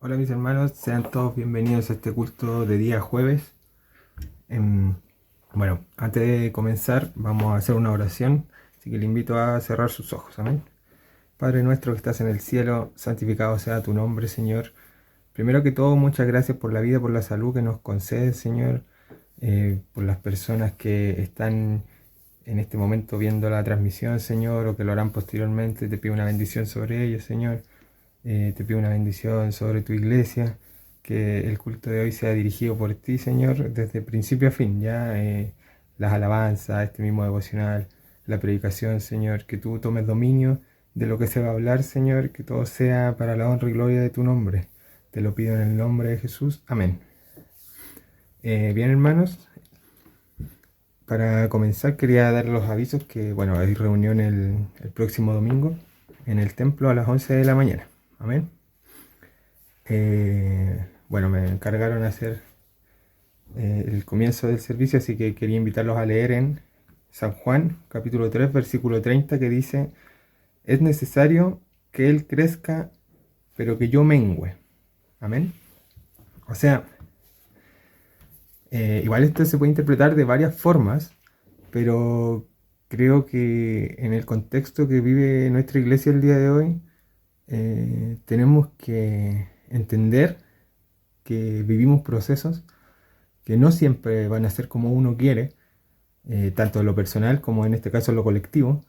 Hola mis hermanos, sean todos bienvenidos a este culto de día jueves. Em, bueno, antes de comenzar vamos a hacer una oración, así que le invito a cerrar sus ojos, amén. Padre nuestro que estás en el cielo, santificado sea tu nombre, Señor. Primero que todo, muchas gracias por la vida, por la salud que nos concedes, Señor, por las personas que están en este momento viendo la transmisión, Señor, o que lo harán posteriormente. Te pido una bendición sobre ellos, Señor. Te pido una bendición sobre tu iglesia, que el culto de hoy sea dirigido por ti, Señor, desde principio a fin, ya las alabanzas, este mismo devocional, la predicación, Señor, que tú tomes dominio de lo que se va a hablar, Señor, que todo sea para la honra y gloria de tu nombre. Te lo pido en el nombre de Jesús. Amén. Bien, hermanos, para comenzar quería dar los avisos que, bueno, hay reunión el próximo domingo en el templo a las 11 de la mañana. Amén. Bueno, me encargaron hacer el comienzo del servicio, así que quería invitarlos a leer en San Juan, capítulo 3 versículo 30 que dice, es necesario que Él crezca, pero que yo mengüe. Amén. O sea, igual esto se puede interpretar de varias formas, pero creo que en el contexto que vive nuestra iglesia el día de hoy, tenemos que entender que vivimos procesos que no siempre van a ser como uno quiere, tanto en lo personal como en este caso en lo colectivo,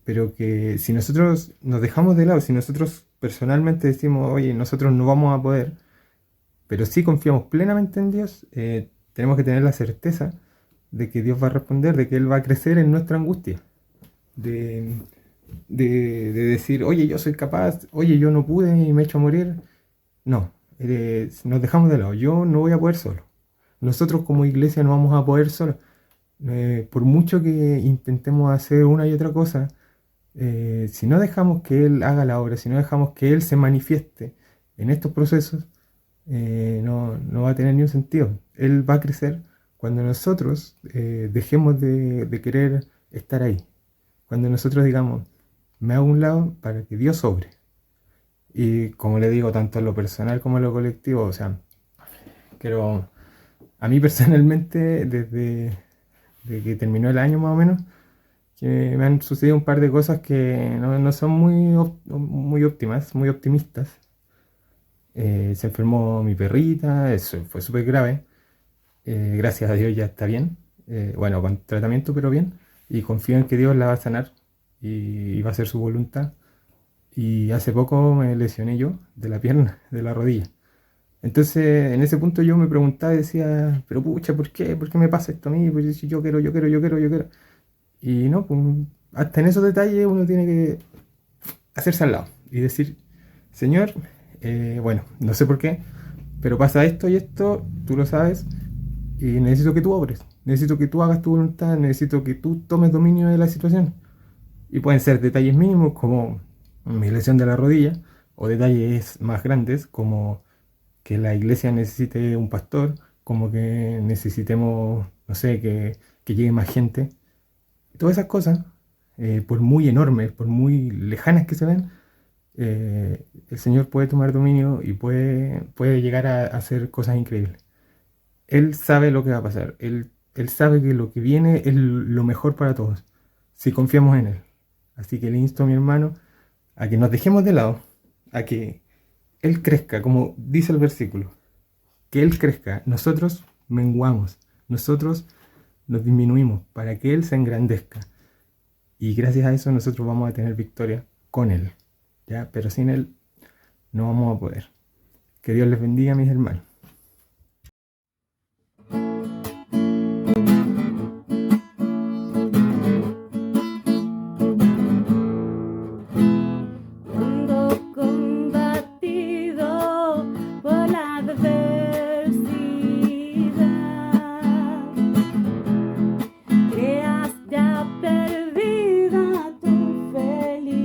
pero que si nosotros nos dejamos de lado, si nosotros personalmente decimos, oye, nosotros no vamos a poder, pero sí confiamos plenamente en Dios, tenemos que tener la certeza de que Dios va a responder, de que Él va a crecer en nuestra angustia, de, de decir, oye, yo soy capaz, oye, yo no pude y me he hecho morir. No, nos dejamos de lado, yo no voy a poder solo. Nosotros como iglesia no vamos a poder solo. Por mucho que intentemos hacer una y otra cosa, si no dejamos que Él haga la obra, si no dejamos que Él se manifieste en estos procesos, no va a tener ni un sentido. Él va a crecer cuando nosotros dejemos de querer estar ahí. Cuando nosotros digamos, me hago a un lado para que Dios obre. Y como le digo, tanto en lo personal como en lo colectivo, o sea, quiero, a mí personalmente, desde que terminó el año más o menos, que me han sucedido un par de cosas que no son muy óptimas, muy optimistas. Se enfermó mi perrita, eso fue súper grave. Gracias a Dios ya está bien. Bueno, con tratamiento, pero bien. Y confío en que Dios la va a sanar y va a ser su voluntad. Y hace poco me lesioné yo de la pierna, de la rodilla. Entonces, en ese punto yo me preguntaba y decía, pero pucha, ¿por qué? ¿Por qué me pasa esto a mí? Pues si yo quiero, yo quiero, yo quiero, yo quiero. Y no, pues, hasta en esos detalles uno tiene que hacerse al lado y decir, Señor, bueno, no sé por qué, pero pasa esto y esto, tú lo sabes, y necesito que tú obres, necesito que tú hagas tu voluntad, necesito que tú tomes dominio de la situación. Y pueden ser detalles mínimos como mi lesión de la rodilla, o detalles más grandes como que la iglesia necesite un pastor, como que necesitemos, no sé, que llegue más gente. Todas esas cosas, por muy enormes, por muy lejanas que se ven, el Señor puede tomar dominio y puede llegar a hacer cosas increíbles. Él sabe lo que va a pasar, él sabe que lo que viene es lo mejor para todos, si confiamos en Él. Así que le insto a mi hermano a que nos dejemos de lado, a que Él crezca, como dice el versículo, que Él crezca, nosotros menguamos, nosotros nos disminuimos para que Él se engrandezca. Y gracias a eso nosotros vamos a tener victoria con Él, ¿ya? Pero sin Él no vamos a poder. Que Dios les bendiga, mis hermanos. Cuando combatido por la adversidad, creas ya perdida tu felicidad.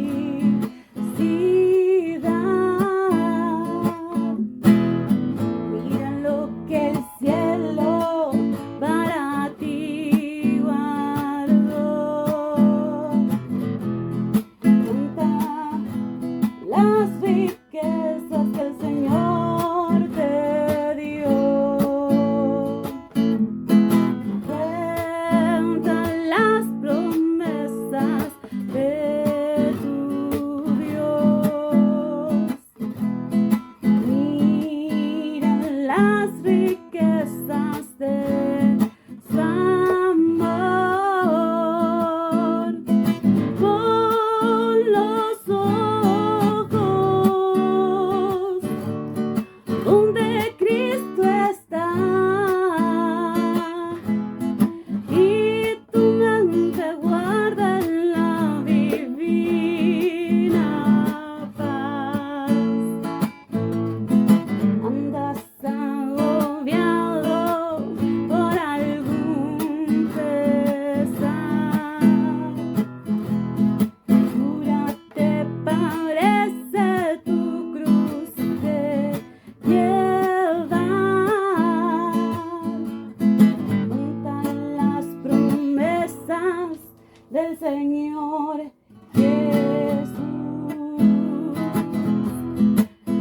del Señor Jesús.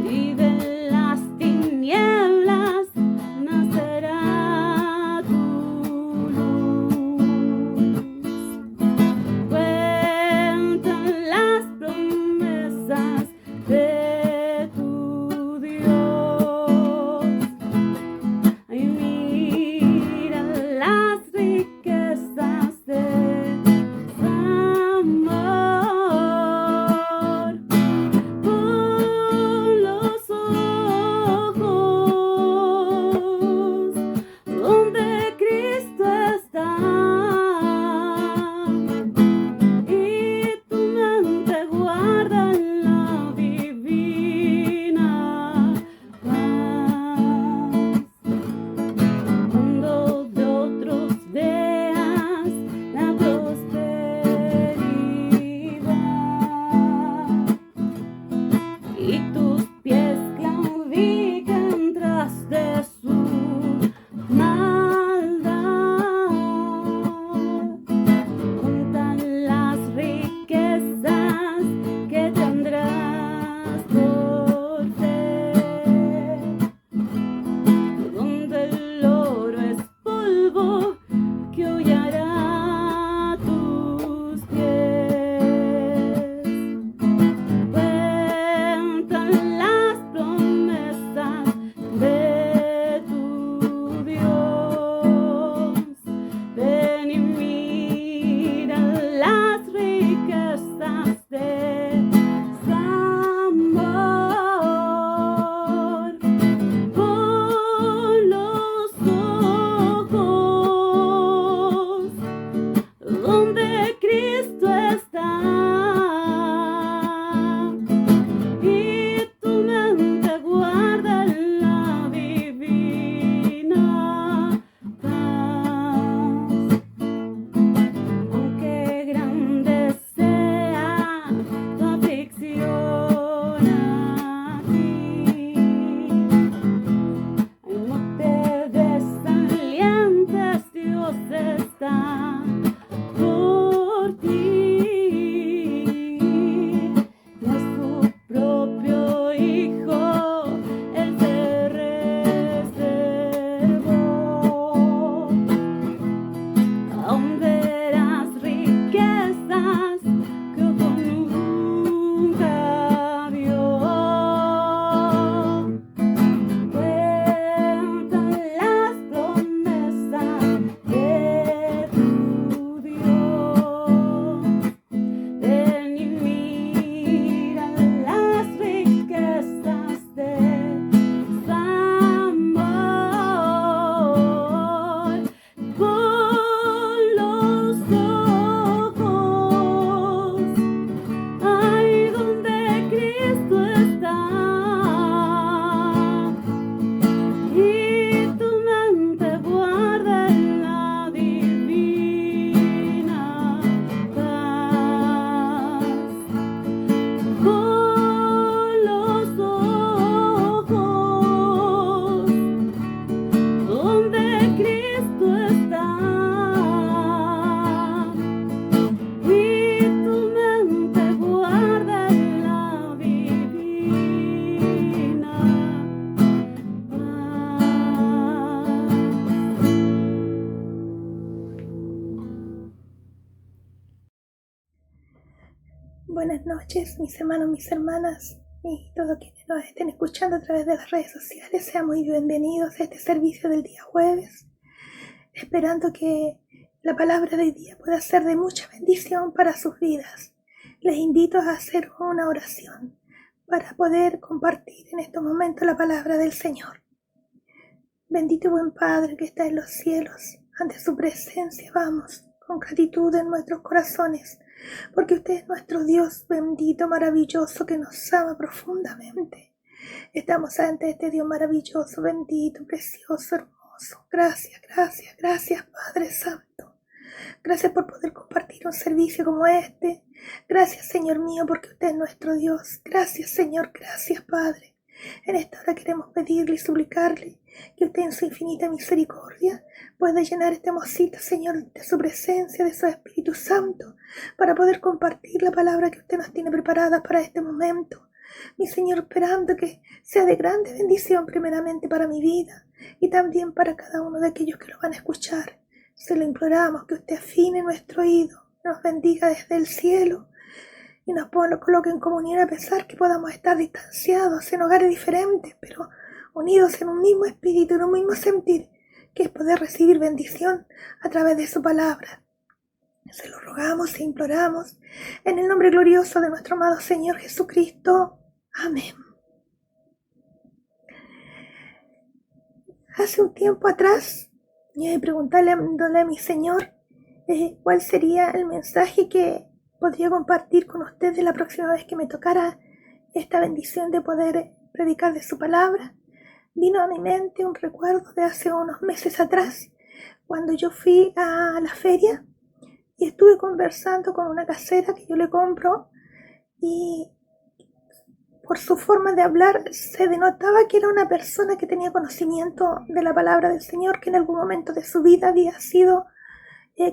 Y de las tinieblas nacerá tu luz. Cuentan las promesas de tu Dios. Ay, mira las riquezas de su amor. Con los ojos donde Cristo está, y tu mente guarda la divina paz. Cuando de otros veas la prosperidad y tus pies claudican tras de su maldad, juntan las riquezas que tendrás por fe, donde el oro es polvo que hollará tus pies. Cuentan las promesas de tu Dios. Ven y mira las riquezas de su amor. Con los ojos donde Cristo está, y tu mente guarda la divina paz. Aunque grande sea tu aflicción aquí, ay, no te desalientes, Dios está por ti. Y a su propio Hijo Él te reservó. Aún verás riquezas que ojo nunca vio. Cuentan las promesas de tu Dios. Ven y mira las riquezas de su amor. Con los ojos, ay, donde Cristo está, y tu mente guarda la divina paz. Con los ojos donde Cristo está, y tu mente guarda la divina Buenas noches, mis hermanos, mis hermanas y todos quienes nos estén escuchando a través de las redes sociales. Sean muy bienvenidos a este servicio del día jueves, esperando que la palabra de hoy día pueda ser de mucha bendición para sus vidas. Les invito a hacer una oración para poder compartir en estos momentos la palabra del Señor. Bendito y buen Padre que está en los cielos, ante su presencia vamos con gratitud en nuestros corazones, porque usted es nuestro Dios bendito, maravilloso, que nos ama profundamente. Estamos ante este Dios maravilloso, bendito, precioso, hermoso. Gracias, gracias, gracias, Padre Santo. Gracias por poder compartir un servicio como este. Gracias, Señor mío, porque usted es nuestro Dios. Gracias, Señor, gracias, Padre. En esta hora queremos pedirle y suplicarle que usted en su infinita misericordia pueda llenar esta mocita, Señor, de su presencia, de su Espíritu Santo, para poder compartir la palabra que usted nos tiene preparada para este momento. Mi Señor, esperando que sea de grande bendición primeramente para mi vida y también para cada uno de aquellos que lo van a escuchar. Se lo imploramos que usted afine nuestro oído, nos bendiga desde el cielo y nos coloque en comunión a pesar que podamos estar distanciados en hogares diferentes, pero unidos en un mismo espíritu, en un mismo sentir, que es poder recibir bendición a través de su palabra. Se lo rogamos e imploramos en el nombre glorioso de nuestro amado Señor Jesucristo. Amén. Hace un tiempo atrás, preguntándole a mi Señor cuál sería el mensaje que podría compartir con ustedes la próxima vez que me tocara esta bendición de poder predicar de su palabra, vino a mi mente un recuerdo de hace unos meses atrás, cuando yo fui a la feria y estuve conversando con una casera que yo le compro, y por su forma de hablar se denotaba que era una persona que tenía conocimiento de la palabra del Señor, que en algún momento de su vida había sido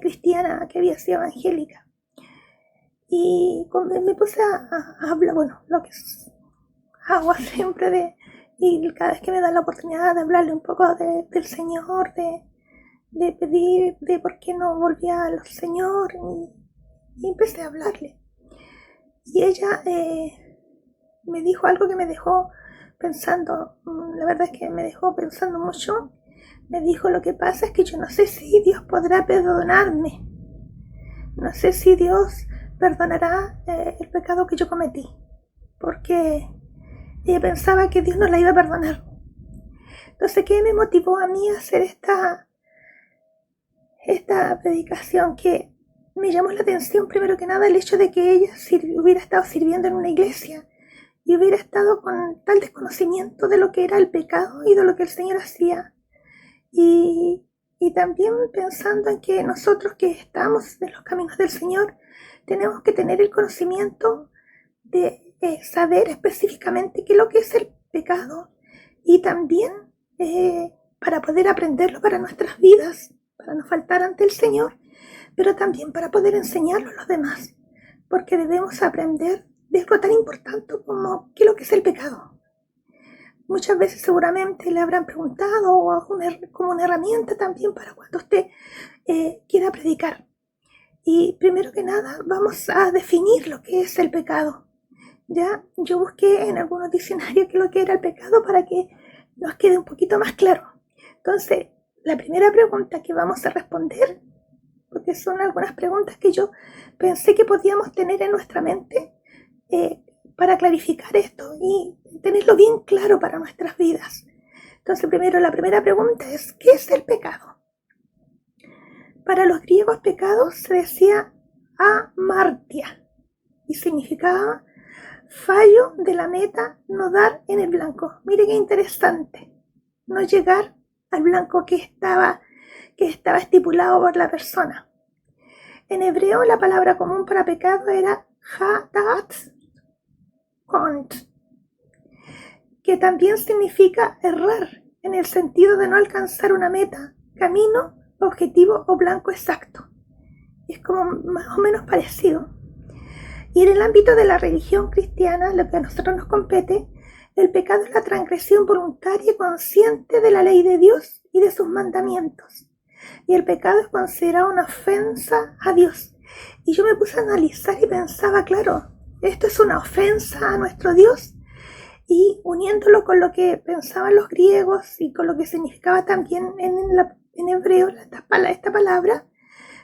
cristiana, que había sido evangélica. Y me puse a hablar, bueno, lo que hago siempre, y cada vez que me dan la oportunidad de hablarle un poco del Señor, de pedir de por qué no volvía al Señor, y empecé a hablarle. Y ella me dijo algo que me dejó pensando, la verdad es que me dejó pensando mucho. Me dijo: lo que pasa es que yo no sé si Dios podrá perdonarme, no sé si Dios perdonará el pecado que yo cometí, porque ella pensaba que Dios no la iba a perdonar. Entonces, ¿qué me motivó a mí a hacer esta predicación? Que me llamó la atención primero que nada el hecho de que ella hubiera estado sirviendo en una iglesia y hubiera estado con tal desconocimiento de lo que era el pecado y de lo que el Señor hacía. Y también pensando en que nosotros que estamos en los caminos del Señor tenemos que tener el conocimiento de saber específicamente qué es lo que es el pecado, y también para poder aprenderlo para nuestras vidas, para no faltar ante el Señor, pero también para poder enseñarlo a los demás, porque debemos aprender de algo tan importante como qué es lo que es el pecado. Muchas veces seguramente le habrán preguntado, o como una herramienta también para cuando usted quiera predicar. Y primero que nada vamos a definir lo que es el pecado. Ya yo busqué en algunos diccionarios qué es lo que era el pecado para que nos quede un poquito más claro. Entonces, la primera pregunta que vamos a responder, porque son algunas preguntas que yo pensé que podíamos tener en nuestra mente para clarificar esto y tenerlo bien claro para nuestras vidas. Entonces, primero, la primera pregunta es: ¿qué es el pecado? Para los griegos, pecado se decía amartia y significaba fallo de la meta, no dar en el blanco. Mire qué interesante, no llegar al blanco que estaba estipulado por la persona. En hebreo, la palabra común para pecado era hatat kont, que también significa errar, en el sentido de no alcanzar una meta, camino, objetivo o blanco exacto. Es como más o menos parecido. Y en el ámbito de la religión cristiana, lo que a nosotros nos compete, el pecado es la transgresión voluntaria y consciente de la ley de Dios y de sus mandamientos. Y el pecado es considerado una ofensa a Dios. Y yo me puse a analizar y pensaba, claro, esto es una ofensa a nuestro Dios. Y uniéndolo con lo que pensaban los griegos y con lo que significaba también en hebreo esta palabra,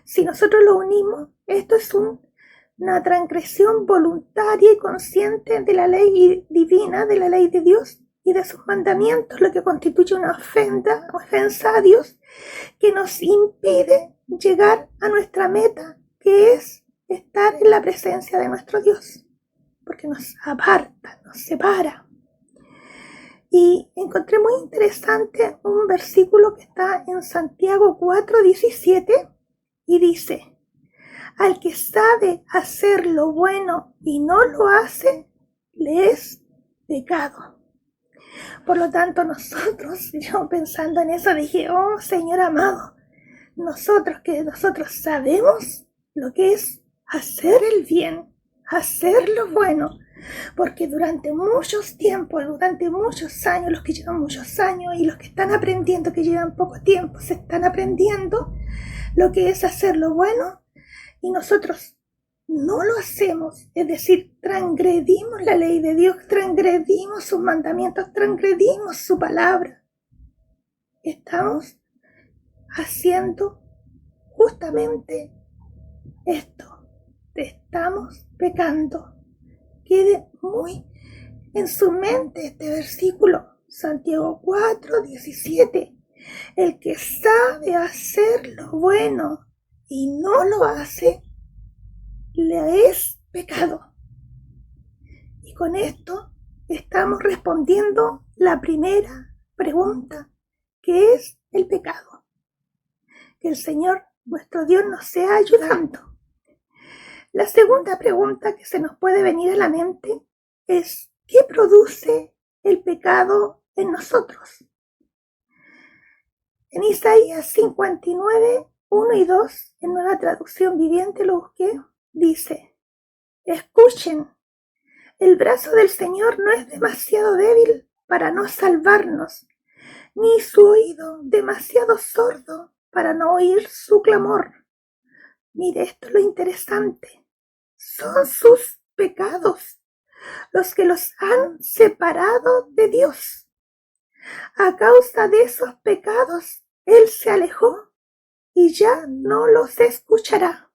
si nosotros lo unimos, esto es una transgresión voluntaria y consciente de la ley divina, de la ley de Dios y de sus mandamientos, lo que constituye una ofensa a Dios que nos impide llegar a nuestra meta, que es estar en la presencia de nuestro Dios, porque nos aparta, nos separa. Y encontré muy interesante un versículo que está en Santiago 4:17 y dice: al que sabe hacer lo bueno y no lo hace, le es pecado. Por lo tanto, yo pensando en eso dije, oh Señor amado, nosotros sabemos lo que es hacer el bien, hacer lo bueno, porque durante muchos tiempos, durante muchos años, los que llevan muchos años y los que están aprendiendo, que llevan poco tiempo, se están aprendiendo lo que es hacer lo bueno y nosotros no lo hacemos, es decir, transgredimos la ley de Dios, transgredimos sus mandamientos, transgredimos su palabra. Estamos haciendo justamente esto, estamos pecando. Quede muy en su mente este versículo, Santiago 4:17. El que sabe hacer lo bueno y no lo hace, le es pecado. Y con esto estamos respondiendo la primera pregunta, que es el pecado. Que el Señor, nuestro Dios, nos sea ayudando. La segunda pregunta que se nos puede venir a la mente es, ¿qué produce el pecado en nosotros? En Isaías 59, 1 y 2, en Nueva Traducción Viviente lo busqué, dice, escuchen, el brazo del Señor no es demasiado débil para no salvarnos, ni su oído demasiado sordo para no oír su clamor. Mire, esto es lo interesante. Son sus pecados los que los han separado de Dios. A causa de esos pecados, Él se alejó y ya no los escuchará.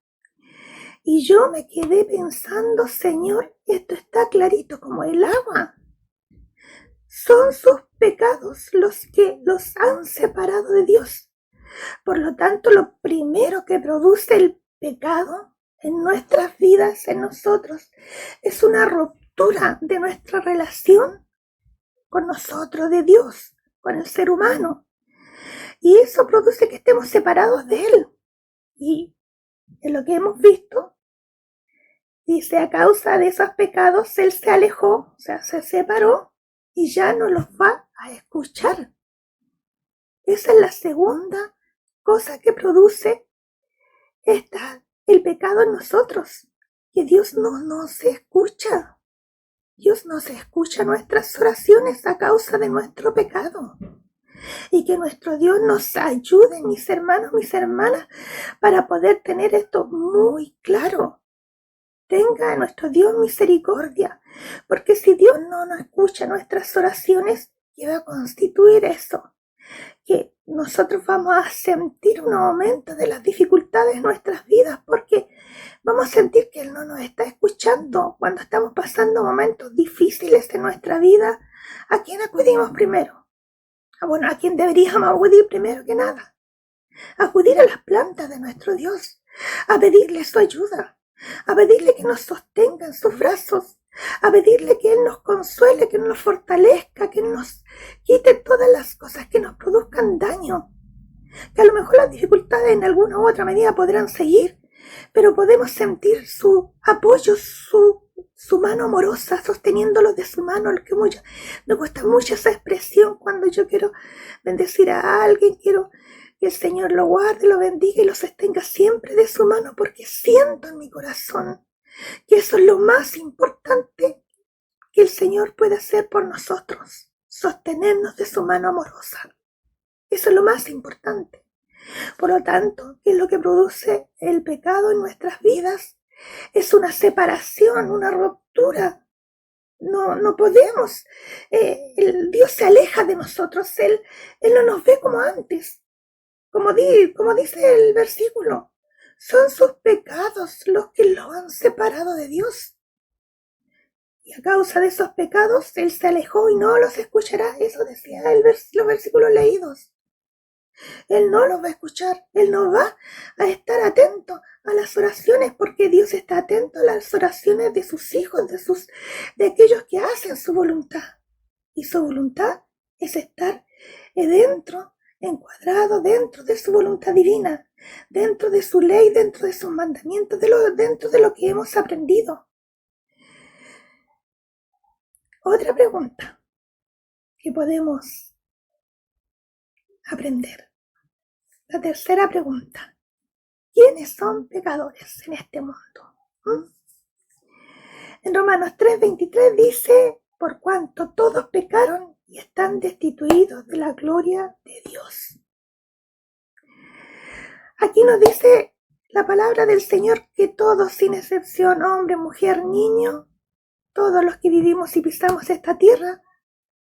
Y yo me quedé pensando, Señor, esto está clarito como el agua. Son sus pecados los que los han separado de Dios. Por lo tanto, lo primero que produce el pecado en nuestras vidas, en nosotros, es una ruptura de nuestra relación con nosotros, de Dios, con el ser humano. Y eso produce que estemos separados de Él. Y en lo que hemos visto, dice, a causa de esos pecados, Él se alejó, o sea, se separó y ya no los va a escuchar. Esa es la segunda cosa que produce el pecado en nosotros, que Dios no nos escucha. Dios nos escucha nuestras oraciones a causa de nuestro pecado. Y que nuestro Dios nos ayude, mis hermanos, mis hermanas, para poder tener esto muy claro. Tenga nuestro Dios misericordia, porque si Dios no nos escucha nuestras oraciones, ¿qué va a constituir eso? Que nosotros vamos a sentir un aumento de las dificultades en nuestras vidas, porque vamos a sentir que Él no nos está escuchando. Cuando estamos pasando momentos difíciles en nuestra vida, ¿a quién acudimos primero? Bueno, ¿a quién deberíamos acudir primero que nada? Acudir a las plantas de nuestro Dios, a pedirle su ayuda, a pedirle que nos sostenga en sus brazos, a pedirle que Él nos consuele, que nos fortalezca, que nos quite todas las cosas que nos produzcan daño. Que a lo mejor las dificultades en alguna u otra medida podrán seguir, pero podemos sentir su apoyo, su mano amorosa, sosteniéndolo de su mano. Me gusta mucho esa expresión cuando yo quiero bendecir a alguien, quiero que el Señor lo guarde, lo bendiga y lo sostenga siempre de su mano, porque siento en mi corazón que eso es lo más importante que el Señor puede hacer por nosotros, sostenernos de su mano amorosa. Eso es lo más importante. Por lo tanto, ¿qué es lo que produce el pecado en nuestras vidas? Es una separación, una ruptura. No podemos. Dios se aleja de nosotros. Él no nos ve como antes. Como dice el versículo, son sus pecados los que lo han separado de Dios. Y a causa de esos pecados, Él se alejó y no los escuchará. Eso decía los versículos leídos. Él no los va a escuchar. Él no va a estar atento a las oraciones, porque Dios está atento a las oraciones de sus hijos, de aquellos que hacen su voluntad. Y su voluntad es estar encuadrado dentro de su voluntad divina, dentro de su ley, dentro de sus mandamientos, dentro de lo que hemos aprendido. Otra pregunta que podemos aprender. La tercera pregunta. ¿Quiénes son pecadores en este mundo? En Romanos 3:23 dice, por cuanto todos pecaron y están destituidos de la gloria de Dios. Aquí nos dice la palabra del Señor que todos, sin excepción, hombre, mujer, niño, todos los que vivimos y pisamos esta tierra,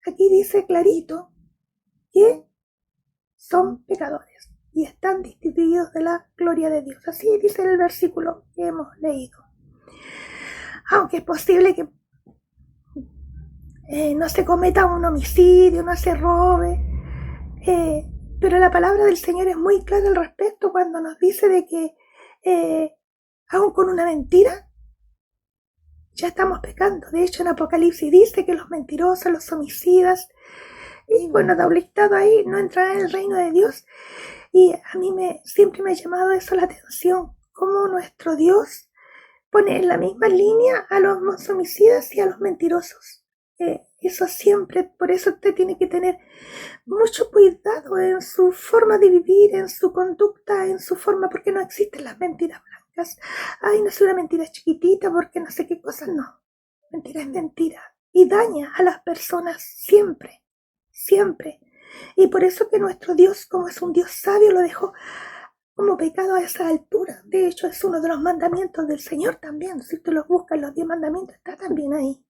aquí dice clarito que son pecadores y están destituidos de la gloria de Dios. Así dice el versículo que hemos leído. Aunque es posible que no se cometa un homicidio, no se robe, pero la palabra del Señor es muy clara al respecto cuando nos dice de que aun con una mentira ya estamos pecando. De hecho, en Apocalipsis dice que los mentirosos, los homicidas, y bueno, doble estado ahí, no entrarán en el reino de Dios. Y a mí siempre me ha llamado eso la atención, cómo nuestro Dios pone en la misma línea a los homicidas y a los mentirosos. Eso siempre, por eso usted tiene que tener mucho cuidado en su forma de vivir, en su conducta, en su forma, porque no existen las mentiras blancas. Ay, no es una mentira chiquitita porque no sé qué cosa, no. Mentira es mentira y daña a las personas siempre, siempre. Y por eso que nuestro Dios, como es un Dios sabio, lo dejó como pecado a esa altura. De hecho, es uno de los mandamientos del Señor también. Si usted los busca en los 10 mandamientos, está también ahí.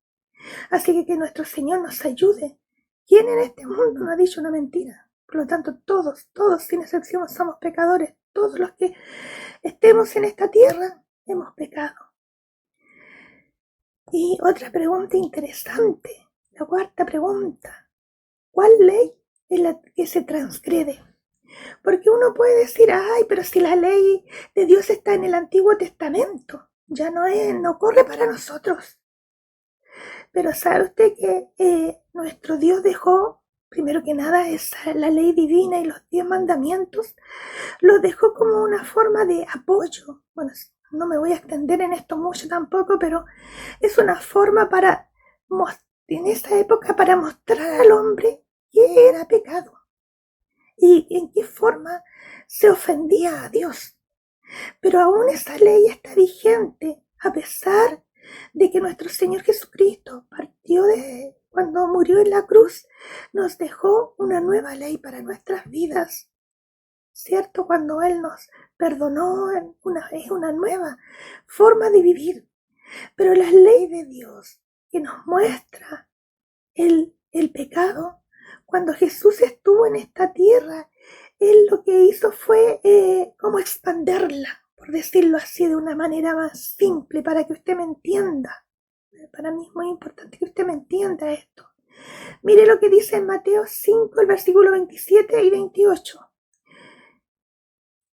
Así que nuestro Señor nos ayude. ¿Quién en este mundo no ha dicho una mentira? Por lo tanto, todos, sin excepción, somos pecadores. Todos los que estemos en esta tierra hemos pecado. Y otra pregunta interesante, la cuarta pregunta. ¿Cuál ley es la que se transgrede? Porque uno puede decir, ay, pero si la ley de Dios está en el Antiguo Testamento, ya no corre para nosotros. Pero ¿sabe usted que nuestro Dios dejó, primero que nada, la ley divina y los 10 mandamientos, los dejó como una forma de apoyo? Bueno, no me voy a extender en esto mucho tampoco, pero es una forma en esa época para mostrar al hombre que era pecado y en qué forma se ofendía a Dios. Pero aún esa ley está vigente, a pesar de que nuestro Señor Jesucristo cuando murió en la cruz, nos dejó una nueva ley para nuestras vidas. ¿Cierto? Cuando Él nos perdonó, es una nueva forma de vivir. Pero la ley de Dios que nos muestra el pecado, cuando Jesús estuvo en esta tierra, Él lo que hizo fue como expanderla, por decirlo así, de una manera más simple, para que usted me entienda. Para mí es muy importante que usted me entienda esto. Mire lo que dice en Mateo 5, el versículo 27 y 28.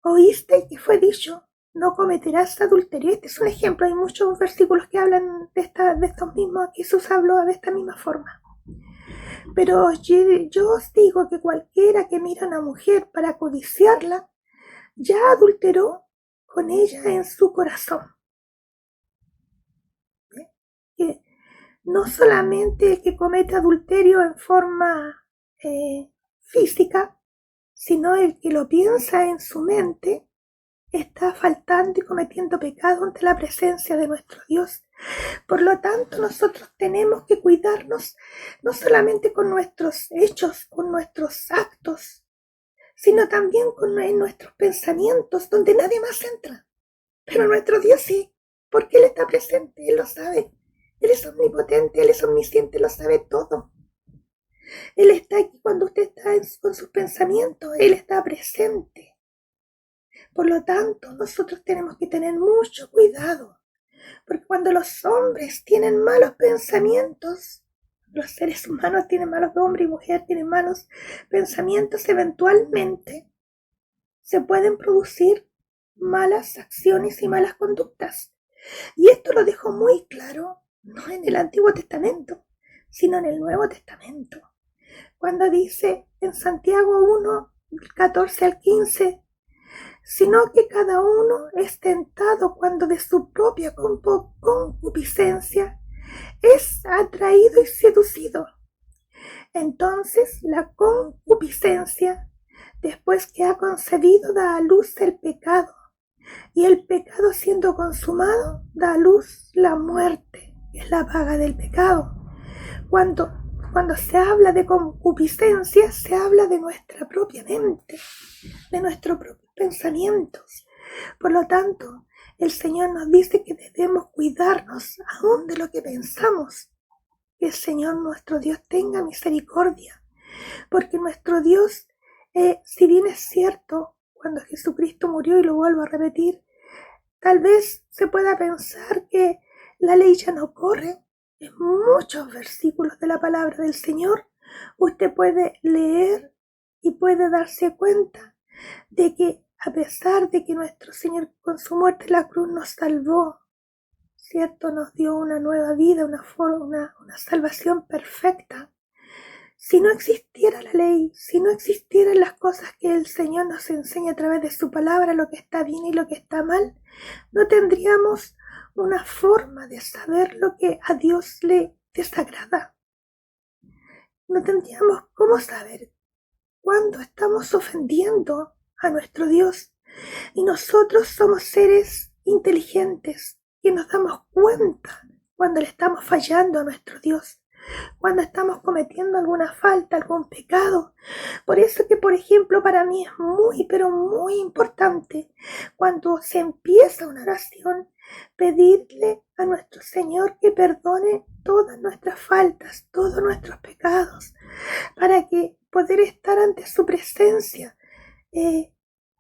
Oíste que fue dicho, no cometerás adulterio. Este es un ejemplo, hay muchos versículos que hablan de estos mismos, que Jesús habló de esta misma forma. Pero yo os digo que cualquiera que mira a una mujer para codiciarla, ya adulteró con ella en su corazón. Que no solamente el que comete adulterio en forma física, sino el que lo piensa en su mente, está faltando y cometiendo pecado ante la presencia de nuestro Dios. Por lo tanto, nosotros tenemos que cuidarnos no solamente con nuestros hechos, con nuestros actos, sino también en nuestros pensamientos, donde nadie más entra. Pero nuestro Dios sí, porque Él está presente, Él lo sabe. Él es omnipotente, Él es omnisciente, lo sabe todo. Él está aquí cuando usted está con sus pensamientos, Él está presente. Por lo tanto, nosotros tenemos que tener mucho cuidado, porque cuando los hombres tienen malos pensamientos, los seres humanos tienen malos, hombre y mujer tienen malos pensamientos, eventualmente se pueden producir malas acciones y malas conductas. Y esto lo dejó muy claro, no en el Antiguo Testamento, sino en el Nuevo Testamento. Cuando dice en Santiago 1, 14 al 15, sino que cada uno es tentado cuando de su propia concupiscencia es atraído y seducido. Entonces la concupiscencia, después que ha concebido, da a luz el pecado, y el pecado siendo consumado, da a luz la muerte, que es la paga del pecado. Cuando se habla de concupiscencia, se habla de nuestra propia mente, de nuestros propios pensamientos. Por lo tanto, el Señor nos dice que debemos cuidarnos aún de lo que pensamos. Que el Señor nuestro Dios tenga misericordia, porque nuestro Dios, si bien es cierto, cuando Jesucristo murió, y lo vuelvo a repetir, tal vez se pueda pensar que la ley ya no corre. En muchos versículos de la palabra del Señor usted puede leer y puede darse cuenta de que a pesar de que nuestro Señor con su muerte en la cruz nos salvó, ¿cierto? Nos dio una nueva vida, una salvación perfecta. Si no existiera la ley, si no existieran las cosas que el Señor nos enseña a través de su palabra, lo que está bien y lo que está mal, no tendríamos una forma de saber lo que a Dios le desagrada. No tendríamos cómo saber cuándo estamos ofendiendo a nuestro Dios. Y nosotros somos seres inteligentes que nos damos cuenta cuando le estamos fallando a nuestro Dios, cuando estamos cometiendo alguna falta, algún pecado. Por eso que, por ejemplo, para mí es muy, pero muy importante cuando se empieza una oración, pedirle a nuestro Señor que perdone todas nuestras faltas, todos nuestros pecados, para que poder estar ante su presencia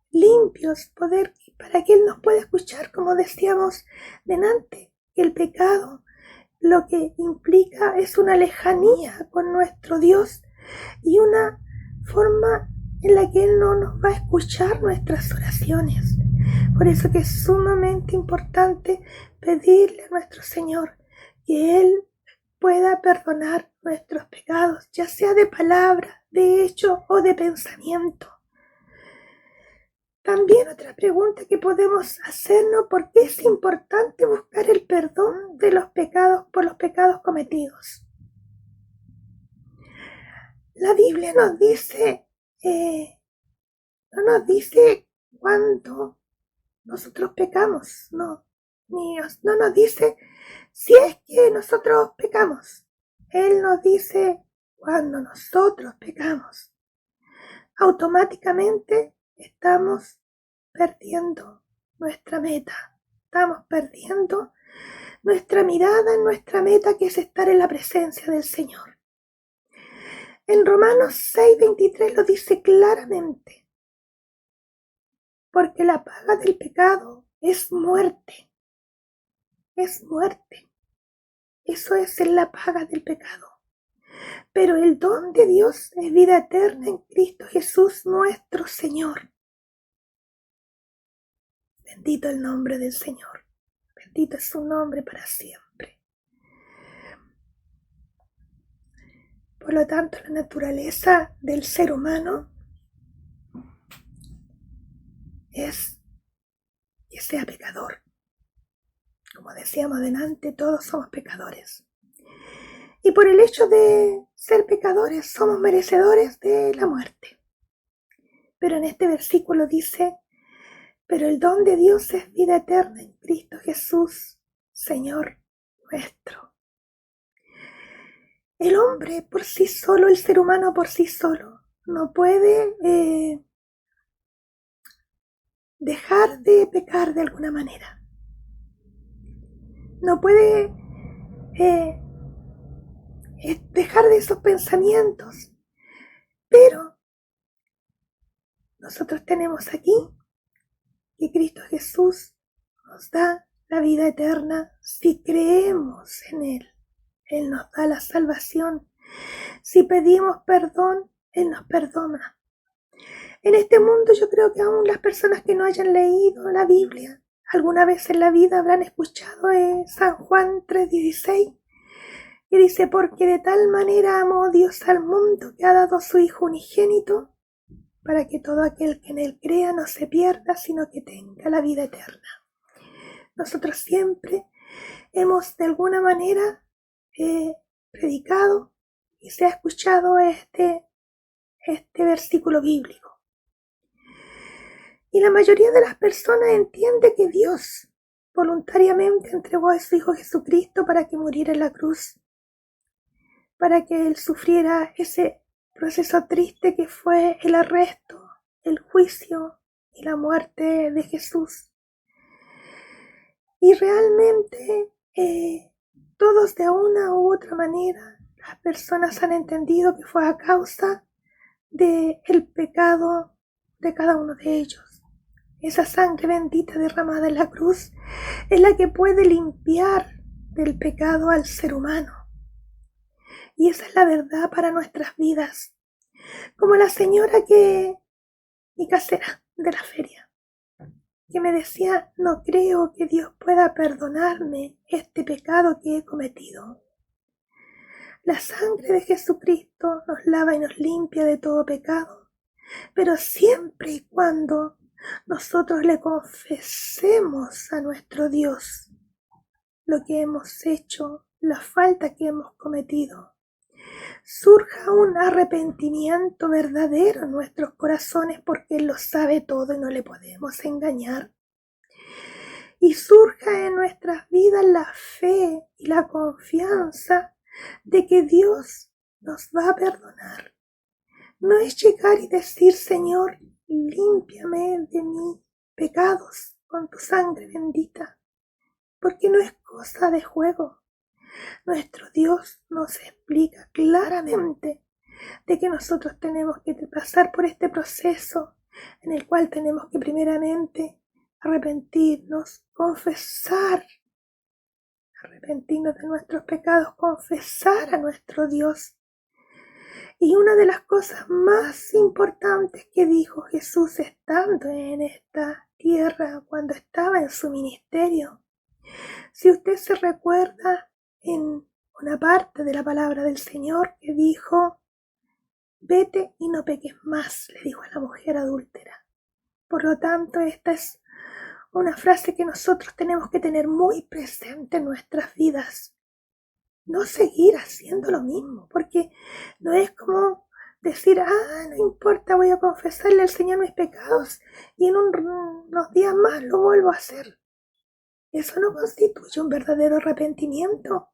limpios, para que Él nos pueda escuchar, como decíamos delante, que el pecado lo que implica es una lejanía con nuestro Dios y una forma en la que Él no nos va a escuchar nuestras oraciones. Por eso que es sumamente importante pedirle a nuestro Señor que Él pueda perdonar nuestros pecados, ya sea de palabra, de hecho o de pensamiento. También otra pregunta que podemos hacernos: ¿por qué es importante buscar el perdón de los pecados por los pecados cometidos? La Biblia nos dice, no nos dice cuándo nosotros pecamos, no nos dice si es que nosotros pecamos. Él nos dice cuando nosotros pecamos. Automáticamente estamos perdiendo nuestra meta, estamos perdiendo nuestra mirada en nuestra meta, que es estar en la presencia del Señor. En Romanos 6:23 lo dice claramente: porque la paga del pecado es muerte. Es muerte. Eso es la paga del pecado. Pero el don de Dios es vida eterna en Cristo Jesús nuestro Señor. Bendito el nombre del Señor. Bendito es su nombre para siempre. Por lo tanto, la naturaleza del ser humano es que sea pecador. Como decíamos adelante, todos somos pecadores. Y por el hecho de ser pecadores, somos merecedores de la muerte. Pero en este versículo dice: pero el don de Dios es vida eterna en Cristo Jesús, Señor nuestro. El hombre por sí solo, el ser humano por sí solo, no puede dejar de pecar de alguna manera. No puede dejar de esos pensamientos. Pero nosotros tenemos aquí que Cristo Jesús nos da la vida eterna si creemos en Él. Él nos da la salvación. Si pedimos perdón, Él nos perdona. En este mundo yo creo que aún las personas que no hayan leído la Biblia alguna vez en la vida habrán escuchado San Juan 3:16, que dice: porque de tal manera amó Dios al mundo que ha dado a su Hijo unigénito, para que todo aquel que en Él crea no se pierda, sino que tenga la vida eterna. Nosotros siempre hemos de alguna manera predicado y se ha escuchado este versículo bíblico. Y la mayoría de las personas entiende que Dios voluntariamente entregó a su Hijo Jesucristo para que muriera en la cruz, para que Él sufriera ese proceso triste que fue el arresto, el juicio y la muerte de Jesús. Y realmente todos de una u otra manera, las personas han entendido que fue a causa del pecado de cada uno de ellos. Esa sangre bendita derramada en la cruz es la que puede limpiar del pecado al ser humano. Y esa es la verdad para nuestras vidas. Como la señora mi casera de la feria, que me decía, no creo que Dios pueda perdonarme este pecado que he cometido. La sangre de Jesucristo nos lava y nos limpia de todo pecado, pero siempre y cuando nosotros le confesemos a nuestro Dios lo que hemos hecho, la falta que hemos cometido, surja un arrepentimiento verdadero en nuestros corazones, porque Él lo sabe todo y no le podemos engañar. Y surja en nuestras vidas la fe y la confianza de que Dios nos va a perdonar. No es llegar y decir, Señor, límpiame de mis pecados con tu sangre bendita, porque no es cosa de juego. Nuestro Dios nos explica claramente de que nosotros tenemos que pasar por este proceso en el cual tenemos que primeramente arrepentirnos, arrepentirnos de nuestros pecados, confesar a nuestro Dios. Y una de las cosas más importantes que dijo Jesús estando en esta tierra, cuando estaba en su ministerio, si usted se recuerda en una parte de la palabra del Señor que dijo, vete y no peques más, le dijo a la mujer adúltera. Por lo tanto, esta es una frase que nosotros tenemos que tener muy presente en nuestras vidas. No seguir haciendo lo mismo, porque no es como decir, no importa, voy a confesarle al Señor mis pecados y en unos días más lo vuelvo a hacer. Eso no constituye un verdadero arrepentimiento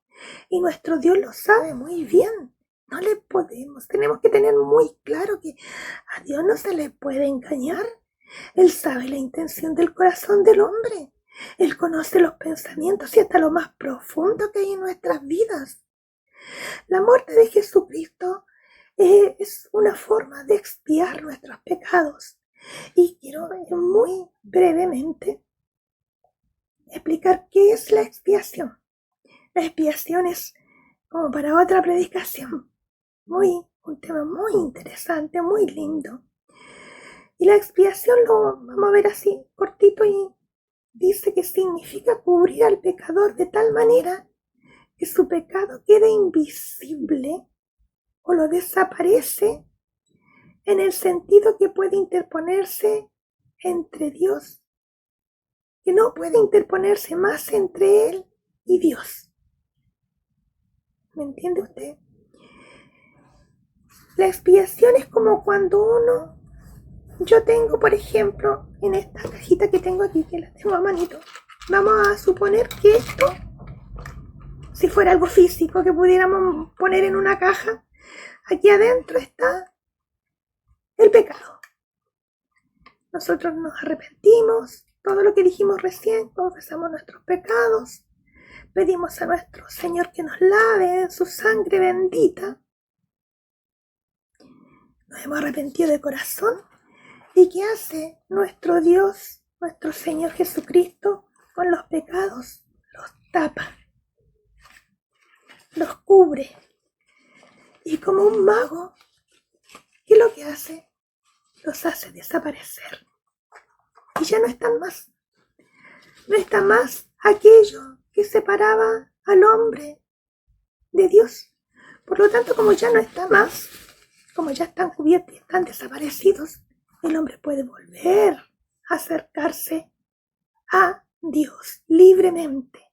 y nuestro Dios lo sabe muy bien. No le tenemos que tener muy claro que a Dios no se le puede engañar. Él sabe la intención del corazón del hombre. Él conoce los pensamientos y hasta lo más profundo que hay en nuestras vidas. La muerte de Jesucristo es una forma de expiar nuestros pecados. Y quiero muy brevemente explicar qué es la expiación. La expiación es como para otra predicación. Un tema muy interesante, muy lindo. Y la expiación lo vamos a ver así, cortito, y dice que significa cubrir al pecador de tal manera que su pecado quede invisible o lo desaparece, en el sentido que puede interponerse entre Dios, que no puede interponerse más entre Él y Dios. ¿Me entiende usted? La expiación es como cuando yo tengo, por ejemplo, en esta cajita que tengo aquí, que la tengo a manito, vamos a suponer que esto, si fuera algo físico que pudiéramos poner en una caja, aquí adentro está el pecado. Nosotros nos arrepentimos, todo lo que dijimos recién, confesamos nuestros pecados, pedimos a nuestro Señor que nos lave en su sangre bendita. Nos hemos arrepentido de corazón. ¿Y qué hace nuestro Dios, nuestro Señor Jesucristo con los pecados? Los tapa, los cubre. Y como un mago, ¿qué es lo que hace? Los hace desaparecer. Y ya no están más. No está más aquello que separaba al hombre de Dios. Por lo tanto, como ya no está más, como ya están cubiertos y están desaparecidos, el hombre puede volver a acercarse a Dios libremente.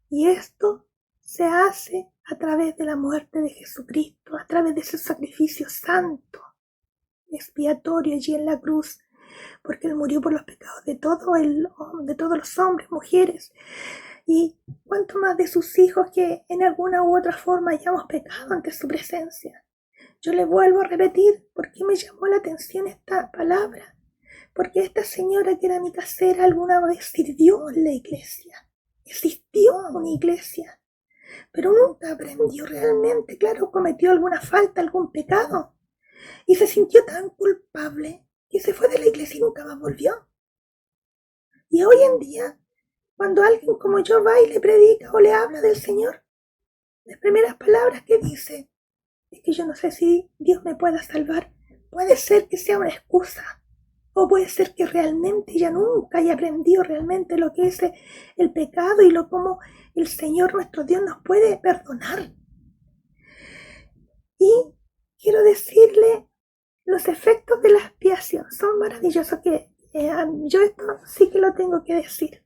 Y esto se hace a través de la muerte de Jesucristo, a través de ese sacrificio santo, expiatorio allí en la cruz, porque Él murió por los pecados de todos los hombres, mujeres, y cuanto más de sus hijos que en alguna u otra forma hayamos pecado ante su presencia. Yo le vuelvo a repetir, ¿por qué me llamó la atención esta palabra? Porque esta señora que era mi casera alguna vez sirvió en la iglesia, existió una iglesia, pero nunca aprendió realmente. Claro, cometió alguna falta, algún pecado, y se sintió tan culpable que se fue de la iglesia y nunca más volvió. Y hoy en día, cuando alguien como yo va y le predica o le habla del Señor, las primeras palabras que dice es que yo no sé si Dios me pueda salvar. Puede ser que sea una excusa, o puede ser que realmente ella nunca haya aprendido realmente lo que es el pecado y cómo el Señor nuestro Dios nos puede perdonar. Y quiero decirle, los efectos de la expiación son maravillosos, que yo esto sí que lo tengo que decir.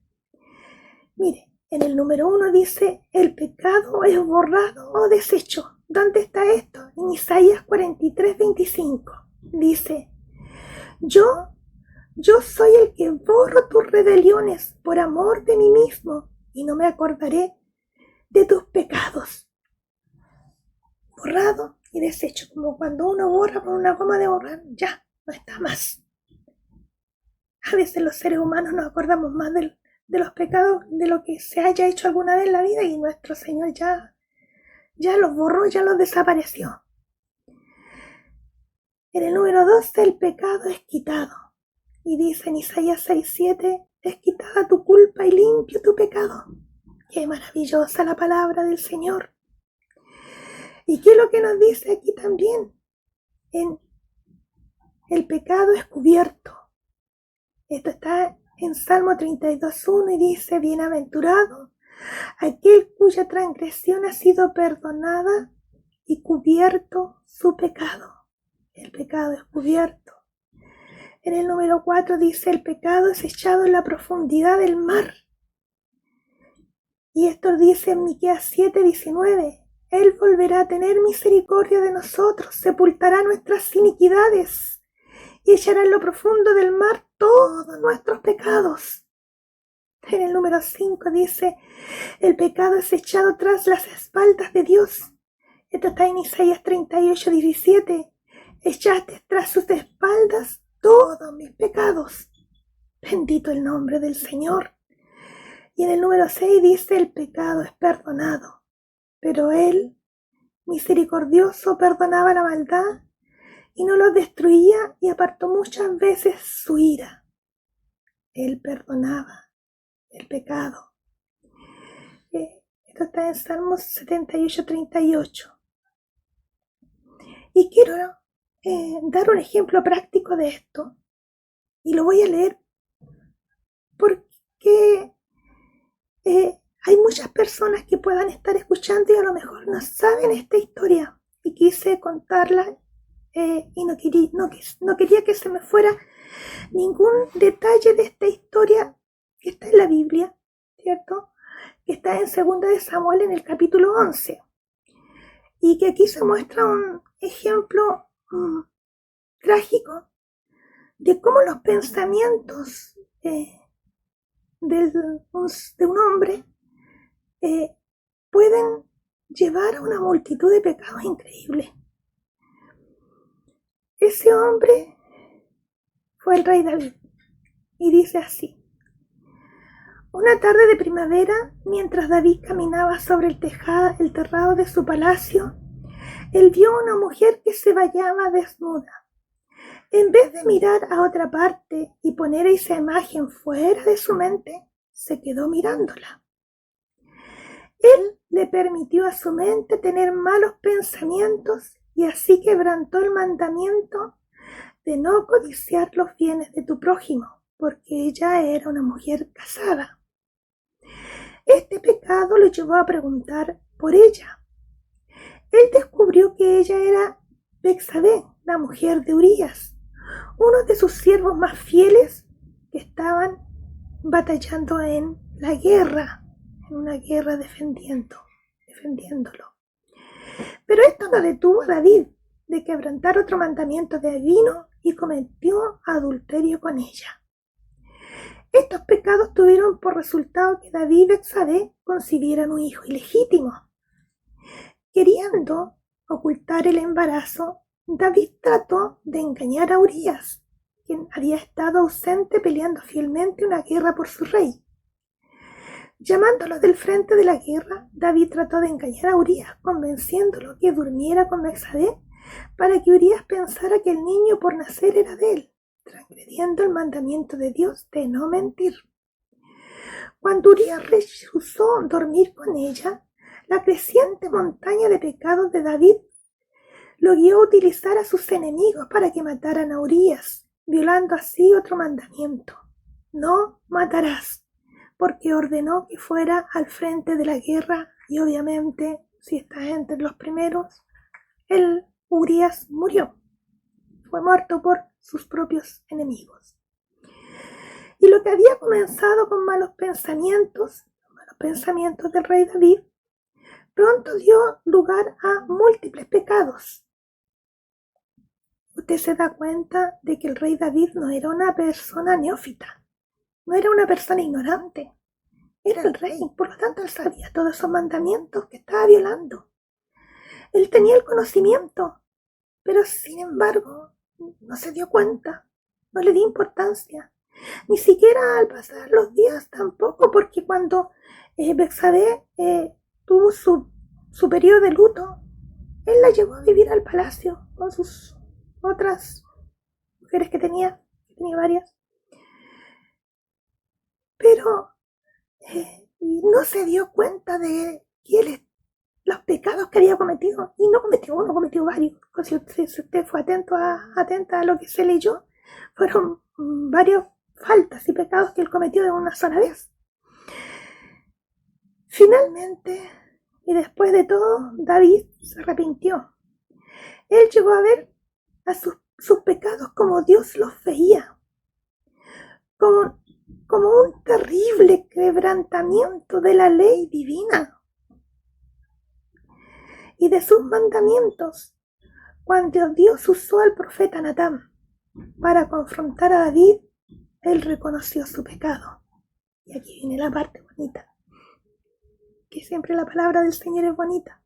Mire, en el número 1 dice, el pecado es borrado o deshecho. ¿Dónde está esto? En Isaías 43:25. Dice, yo soy el que borro tus rebeliones por amor de mí mismo y no me acordaré de tus pecados. Borrado y deshecho, como cuando uno borra con una goma de borrar, ya no está más. A veces los seres humanos nos acordamos más de los pecados, de lo que se haya hecho alguna vez en la vida, y nuestro Señor ya los borró, ya los desapareció. En el número 12, el pecado es quitado. Y dice en Isaías 6:7, es quitada tu culpa y limpio tu pecado. Qué maravillosa la palabra del Señor. ¿Y qué es lo que nos dice aquí también? El pecado es cubierto. Esto está en Salmo 32:1 y dice, bienaventurado aquel cuya transgresión ha sido perdonada y cubierto su pecado. El pecado es cubierto. En el número 4 dice, el pecado es echado en la profundidad del mar. Y esto dice en Miqueas 7:19, Él volverá a tener misericordia de nosotros, sepultará nuestras iniquidades y echará en lo profundo del mar todos nuestros pecados. En el número 5 dice, el pecado es echado tras las espaldas de Dios. Esto está en Isaías 38:17. Echaste tras sus espaldas todos mis pecados. Bendito el nombre del Señor. Y en el número 6 dice, el pecado es perdonado, pero Él, misericordioso, perdonaba la maldad y no los destruía y apartó muchas veces su ira. Él perdonaba el pecado. Esto está en Salmos 78:38. Y quiero dar un ejemplo práctico de esto, y lo voy a leer porque hay muchas personas que puedan estar escuchando y a lo mejor no saben esta historia, y quise contarla y no quería que se me fuera ningún detalle de esta historia que está en la Biblia, ¿cierto? Que está en 2 de Samuel en el capítulo 11, y que aquí se muestra un ejemplo trágico de cómo los pensamientos de un hombre pueden llevar a una multitud de pecados increíbles. Ese hombre fue el rey David, y dice así: una tarde de primavera, mientras David caminaba sobre el terrado de su palacio, él vio a una mujer que se bañaba desnuda. En vez de mirar a otra parte y poner esa imagen fuera de su mente, se quedó mirándola. Él le permitió a su mente tener malos pensamientos y así quebrantó el mandamiento de no codiciar los bienes de tu prójimo, porque ella era una mujer casada. Este pecado lo llevó a preguntar por ella. Él descubrió que ella era Betsabé, la mujer de Urías, uno de sus siervos más fieles que estaban batallando en la guerra, en una guerra defendiendo defendiéndolo. Pero esto no detuvo a David de quebrantar otro mandamiento divino y cometió adulterio con ella. Estos pecados tuvieron por resultado que David y Betsabé concibieran un hijo ilegítimo. Queriendo ocultar el embarazo, David trató de engañar a Urías, quien había estado ausente peleando fielmente una guerra por su rey. Llamándolo del frente de la guerra, David trató de engañar a Urías, convenciéndolo que durmiera con Betsabé para que Urías pensara que el niño por nacer era de él, transgrediendo el mandamiento de Dios de no mentir. Cuando Urías rehusó dormir con ella, la creciente montaña de pecados de David lo guió a utilizar a sus enemigos para que mataran a Urías, violando así otro mandamiento: no matarás, porque ordenó que fuera al frente de la guerra y obviamente, si estás entre los primeros, Urías murió, fue muerto por sus propios enemigos. Y lo que había comenzado con malos pensamientos del rey David, pronto dio lugar a múltiples pecados. Usted se da cuenta de que el rey David no era una persona neófita, no era una persona ignorante, era el rey, por lo tanto él sabía todos esos mandamientos que estaba violando. Él tenía el conocimiento, pero sin embargo no se dio cuenta, no le dio importancia, ni siquiera al pasar los días tampoco, porque cuando Betsabé tuvo su periodo de luto, él la llevó a vivir al palacio con sus otras mujeres que tenía varias, pero no se dio cuenta de que los pecados que había cometido, y no cometió uno, cometió varios. Si usted fue atenta a lo que se leyó, fueron varias faltas y pecados que él cometió de una sola vez. Finalmente, y después de todo, David se arrepintió. Él llegó a ver a sus pecados como Dios los veía, como un terrible quebrantamiento de la ley divina y de sus mandamientos, cuando Dios usó al profeta Natán para confrontar a David. Él reconoció su pecado. Y aquí viene la parte bonita, que siempre la palabra del Señor es bonita.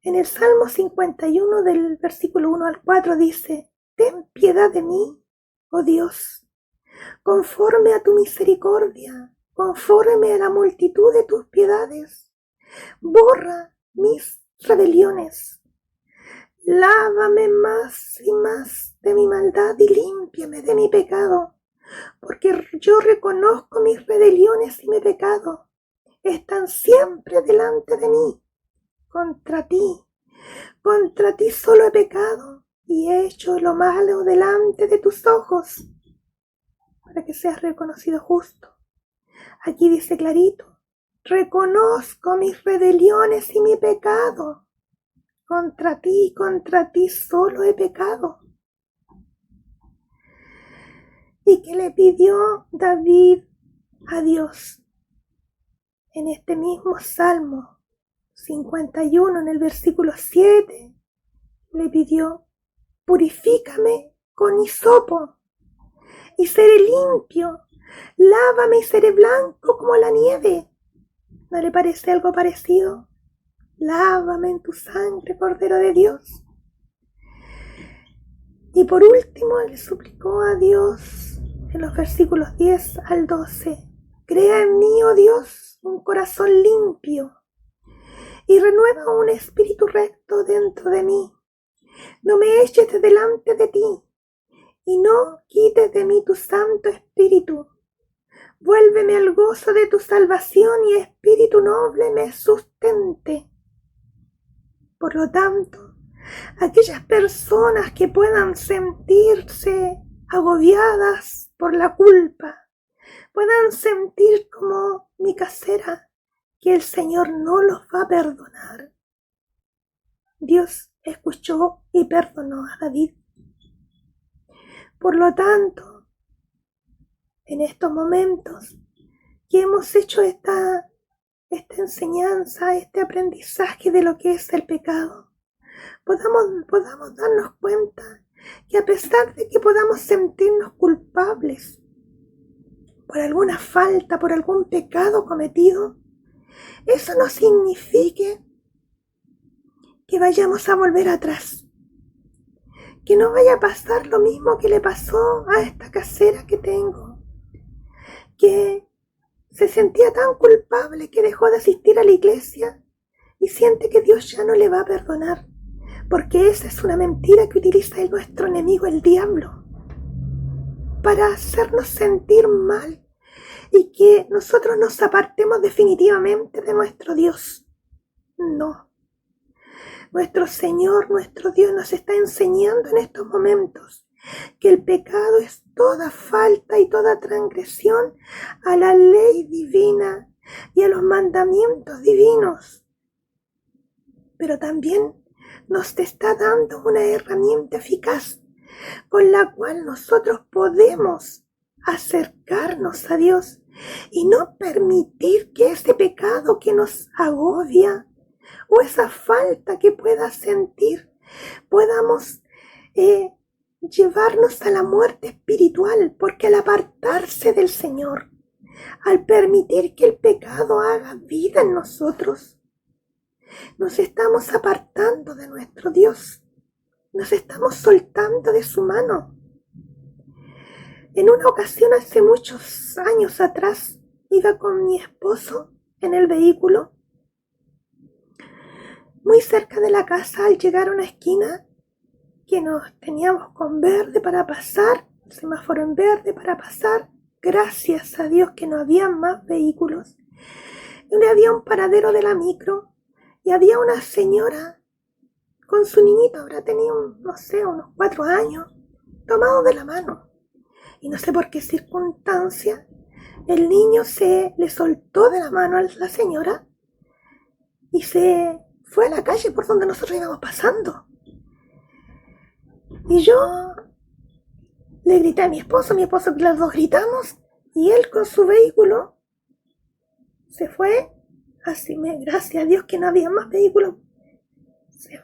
En el Salmo 51 del versículo 1 al 4 dice: ten piedad de mí, oh Dios, conforme a tu misericordia, conforme a la multitud de tus piedades. Borra mis rebeliones. Lávame más y más de mi maldad y límpiame de mi pecado, porque yo reconozco mis rebeliones y mi pecado. Están siempre delante de mí. Contra ti solo he pecado y he hecho lo malo delante de tus ojos, para que seas reconocido justo. Aquí dice clarito: reconozco mis rebeliones y mi pecado. Contra ti solo he pecado. ¿Y qué le pidió David a Dios? En este mismo Salmo 51, en el versículo 7, le pidió: purifícame con hisopo y seré limpio, lávame y seré blanco como la nieve. ¿No le parece algo parecido? Lávame en tu sangre, Cordero de Dios. Y por último le suplicó a Dios en los versículos 10 al 12: crea en mí, oh Dios, un corazón limpio y renueva un espíritu recto dentro de mí. No me eches de delante de ti y no quites de mí tu santo espíritu. Vuélveme al gozo de tu salvación y espíritu noble me sustente. Por lo tanto, aquellas personas que puedan sentirse agobiadas por la culpa, puedan sentir como mi casera, que el Señor no los va a perdonar. Dios escuchó y perdonó a David. Por lo tanto, en estos momentos que hemos hecho esta esta enseñanza, este aprendizaje de lo que es el pecado, podamos darnos cuenta que a pesar de que podamos sentirnos culpables por alguna falta, por algún pecado cometido, eso no signifique que vayamos a volver atrás, que no vaya a pasar lo mismo que le pasó a esta casera que tengo, que se sentía tan culpable que dejó de asistir a la iglesia y siente que Dios ya no le va a perdonar, porque esa es una mentira que utiliza nuestro enemigo, el diablo, para hacernos sentir mal y que nosotros nos apartemos definitivamente de nuestro Dios. No. Nuestro Señor, nuestro Dios nos está enseñando en estos momentos que el pecado es toda falta y toda transgresión a la ley divina y a los mandamientos divinos. Pero también nos está dando una herramienta eficaz con la cual nosotros podemos acercarnos a Dios y no permitir que ese pecado que nos agobia o esa falta que pueda sentir podamos llevarnos a la muerte espiritual, porque al apartarse del Señor, al permitir que el pecado haga vida en nosotros, nos estamos apartando de nuestro Dios, nos estamos soltando de su mano. En una ocasión hace muchos años atrás, iba con mi esposo en el vehículo, muy cerca de la casa. Al llegar a una esquina que nos teníamos con verde para pasar, el semáforo en verde para pasar, gracias a Dios que no había más vehículos, y había un paradero de la micro y había una señora con su niñito, habrá tenido, no sé, unos 4 años, tomado de la mano. Y no sé por qué circunstancia, el niño se le soltó de la mano a la señora y se fue a la calle por donde nosotros íbamos pasando. Y yo le grité a mi esposo, los dos gritamos, y él con su vehículo se fue, gracias a Dios que no había más vehículos,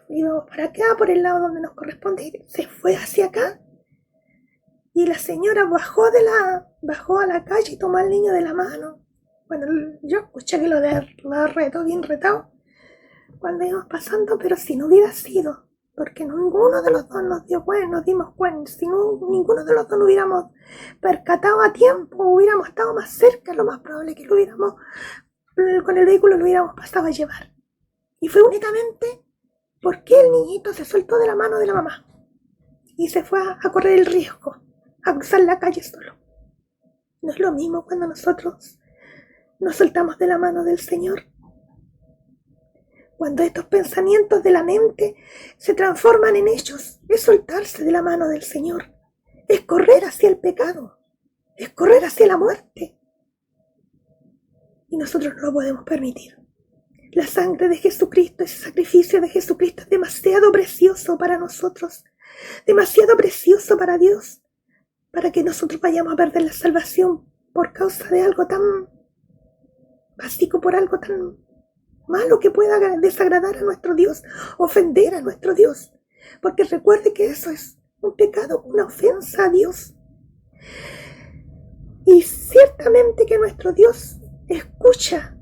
íbamos para acá, por el lado donde nos corresponde, se fue hacia acá, y la señora bajó a la calle y tomó al niño de la mano. Bueno, yo escuché que lo retó bien retado cuando íbamos pasando, pero si no hubiera sido, porque ninguno de los dos nos dimos cuenta, si ninguno de los dos nos hubiéramos percatado a tiempo, hubiéramos estado más cerca, lo más probable que con el vehículo lo hubiéramos pasado a llevar. Y fue únicamente porque el niñito se soltó de la mano de la mamá y se fue a correr el riesgo, a cruzar la calle solo. No es lo mismo cuando nosotros nos soltamos de la mano del Señor. Cuando estos pensamientos de la mente se transforman en hechos, es soltarse de la mano del Señor, es correr hacia el pecado, es correr hacia la muerte. Y nosotros no lo podemos permitir. La sangre de Jesucristo, ese sacrificio de Jesucristo es demasiado precioso para nosotros, demasiado precioso para Dios, para que nosotros vayamos a perder la salvación por causa de algo tan básico, por algo tan malo que pueda desagradar a nuestro Dios, ofender a nuestro Dios. Porque recuerde que eso es un pecado, una ofensa a Dios. Y ciertamente que nuestro Dios escucha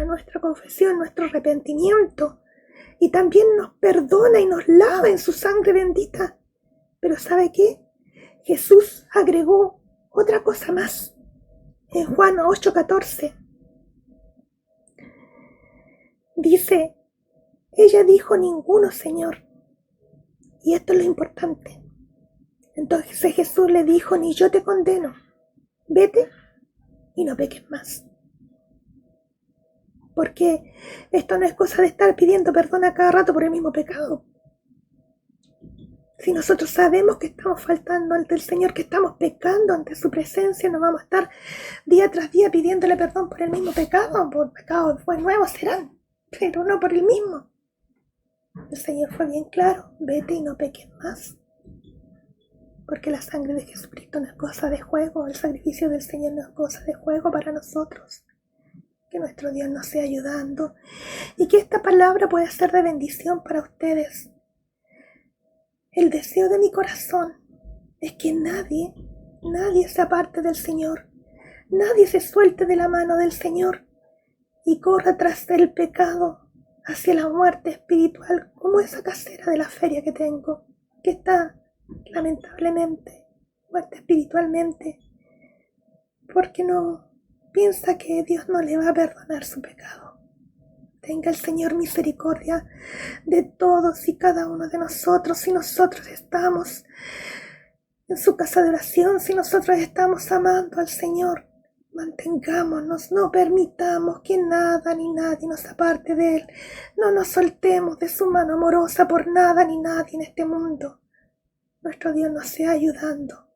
nuestra confesión, nuestro arrepentimiento, y también nos perdona y nos lava en su sangre bendita. Pero ¿sabe qué? Jesús agregó otra cosa más. En Juan 8:14 dice, ella dijo ninguno, Señor. Y esto es lo importante. Entonces Jesús le dijo, ni yo te condeno, vete y no peques más. Porque esto no es cosa de estar pidiendo perdón a cada rato por el mismo pecado. Si nosotros sabemos que estamos faltando ante el Señor, que estamos pecando ante su presencia, no vamos a estar día tras día pidiéndole perdón por el mismo pecado. Por pecados nuevos serán, pero no por el mismo. El Señor fue bien claro, vete y no peques más. Porque la sangre de Jesucristo no es cosa de juego, el sacrificio del Señor no es cosa de juego para nosotros. que nuestro Dios nos sea ayudando y que esta palabra pueda ser de bendición para ustedes. El deseo de mi corazón es que nadie se aparte del Señor, nadie se suelte de la mano del Señor y corra tras el pecado hacia la muerte espiritual, como esa casera de la feria que tengo, que está lamentablemente muerta espiritualmente, porque no piensa que Dios no le va a perdonar su pecado. Tenga el Señor misericordia de todos y cada uno de nosotros. Si nosotros estamos en su casa de oración, si nosotros estamos amando al Señor, mantengámonos, no permitamos que nada ni nadie nos aparte de Él. No nos soltemos de su mano amorosa por nada ni nadie en este mundo. Nuestro Dios nos sea ayudando.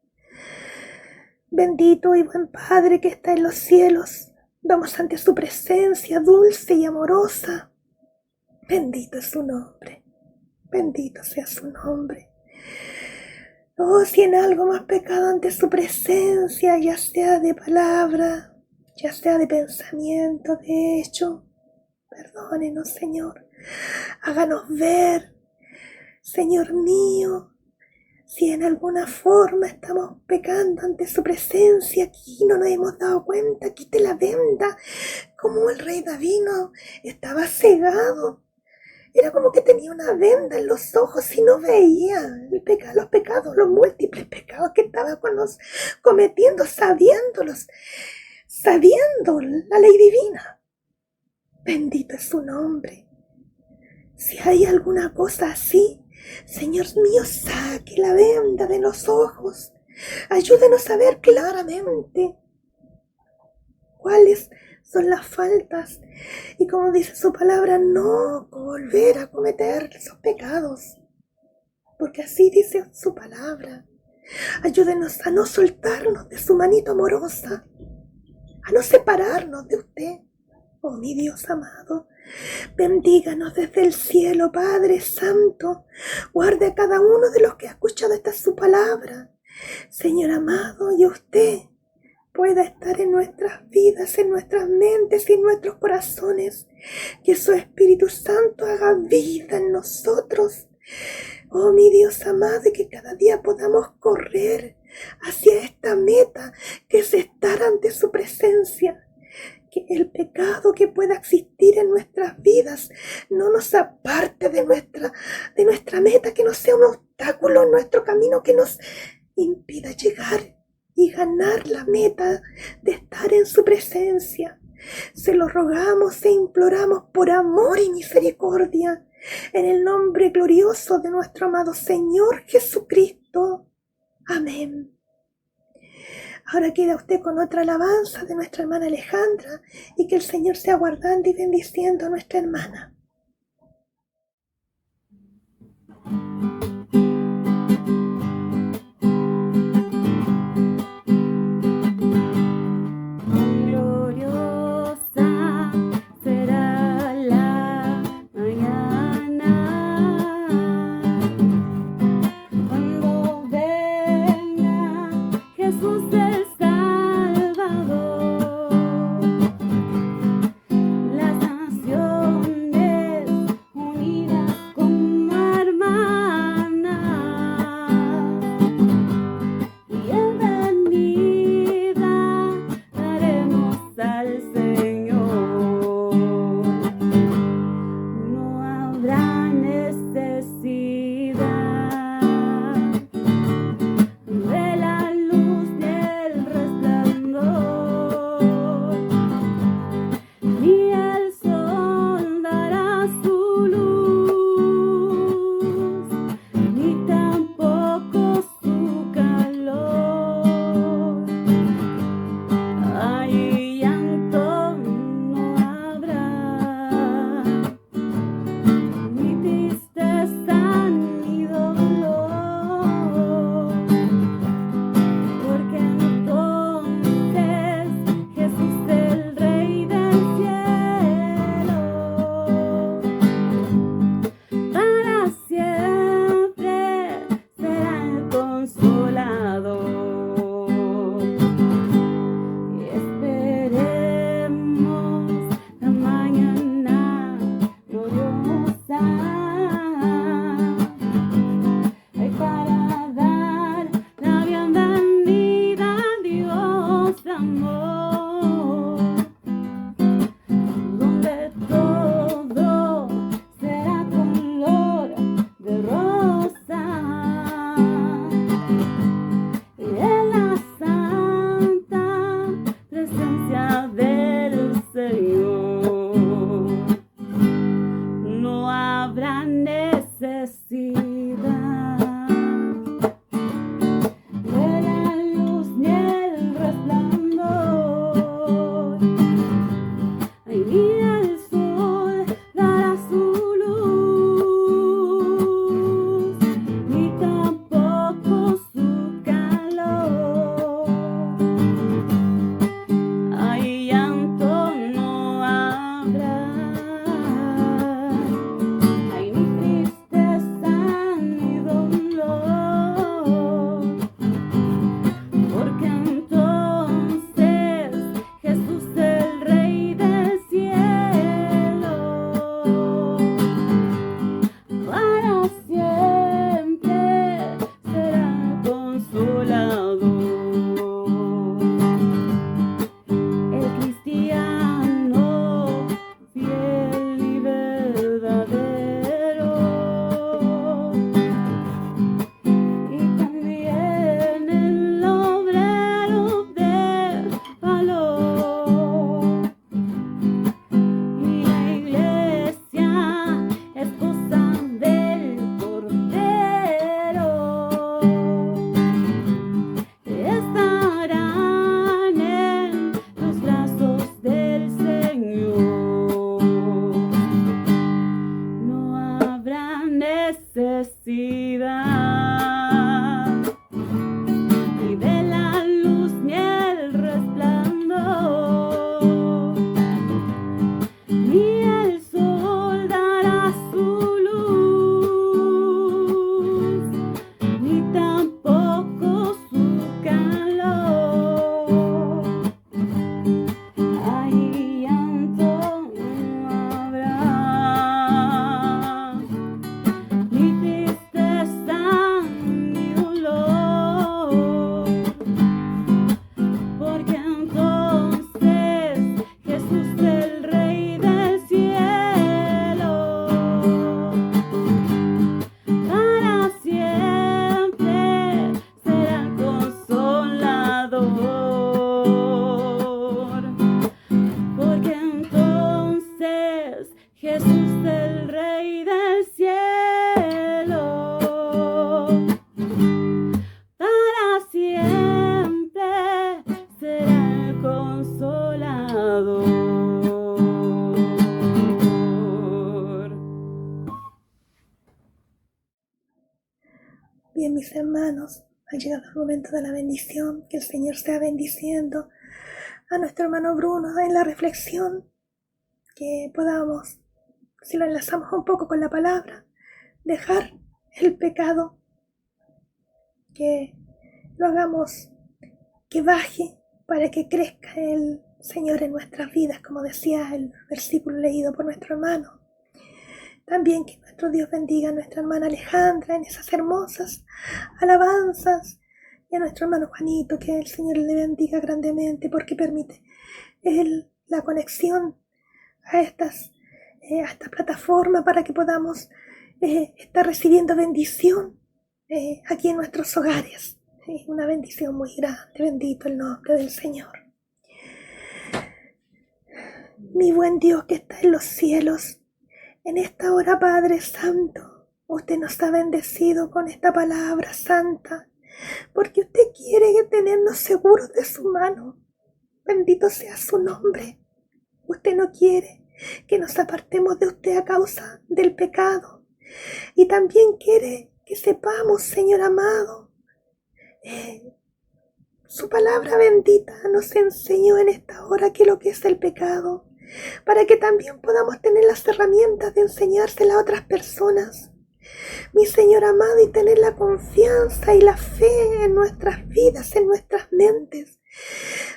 Bendito y buen Padre que está en los cielos, vamos ante su presencia dulce y amorosa. Bendito es su nombre, bendito sea su nombre. Oh, si en algo más pecado ante su presencia, ya sea de palabra, ya sea de pensamiento, de hecho, perdónenos, Señor. Háganos ver, Señor mío, si en alguna forma estamos pecando ante su presencia, aquí no nos hemos dado cuenta, quite la venda, como el rey David no estaba cegado. Era como que tenía una venda en los ojos y no veía los pecados, los múltiples pecados que estaba cometiendo, sabiendo la ley divina. Bendito es su nombre. Si hay alguna cosa así, Señor mío, saque la venda de los ojos. Ayúdenos a ver claramente cuáles son las faltas. Y como dice su palabra, no volver a cometer esos pecados. Porque así dice su palabra. Ayúdenos a no soltarnos de su manito amorosa, a no separarnos de usted. Oh, mi Dios amado, bendíganos desde el cielo, Padre Santo. Guarde a cada uno de los que ha escuchado esta su palabra. Señor amado, y usted pueda estar en nuestras vidas, en nuestras mentes y en nuestros corazones. Que su Espíritu Santo haga vida en nosotros. Oh, mi Dios amado, y que cada día podamos correr hacia esta meta, que es estar ante su presencia. Que el pecado que pueda existir en nuestras vidas no nos aparte de nuestra meta, que no sea un obstáculo en nuestro camino, que nos impida llegar y ganar la meta de estar en su presencia. Se lo rogamos e imploramos por amor y misericordia, en el nombre glorioso de nuestro amado Señor Jesucristo. Amén. Ahora queda usted con otra alabanza de nuestra hermana Alejandra, y que el Señor sea guardando y bendiciendo a nuestra hermana. Gloriosa será la mañana cuando venga Jesús el Salvador. Las naciones unidas como hermanos consolador. El cristiano fiel y verdadero, y también el obrero de valor, y la iglesia esposa del Cordero estarán en los brazos del Señor. No habrá necesidad ni de la luz ni el resplandor, ni el sol dará su luz, ni tampoco su calor. Ahí llanto no habrá, ni tristeza ni dolor, porque entonces Jesús, el Rey del cielo, para siempre será el consolador. Porque entonces Jesús, el Rey del cielo, para siempre será el consolador. Bien, mis hermanos, ha llegado el momento de la bendición. Que el Señor sea bendiciendo a nuestro hermano Bruno en la reflexión, que podamos, si lo enlazamos un poco con la palabra, dejar el pecado, que lo hagamos que baje para que crezca el Señor en nuestras vidas, como decía el versículo leído por nuestro hermano. También que nuestro Dios bendiga a nuestra hermana Alejandra en esas hermosas alabanzas, y a nuestro hermano Juanito, que el Señor le bendiga grandemente porque permite la conexión a esta plataforma para que podamos estar recibiendo bendición aquí en nuestros hogares. Una bendición muy grande, bendito el nombre del Señor. Mi buen Dios que está en los cielos, en esta hora, Padre Santo, usted nos ha bendecido con esta palabra santa, porque usted quiere tenernos seguros de su mano. Bendito sea su nombre. Usted no quiere que nos apartemos de usted a causa del pecado. Y también quiere que sepamos, Señor amado, su palabra bendita nos enseñó en esta hora que lo que es el pecado, para que también podamos tener las herramientas de enseñársela a otras personas. Mi Señor amado, y tener la confianza y la fe en nuestras vidas, en nuestras mentes,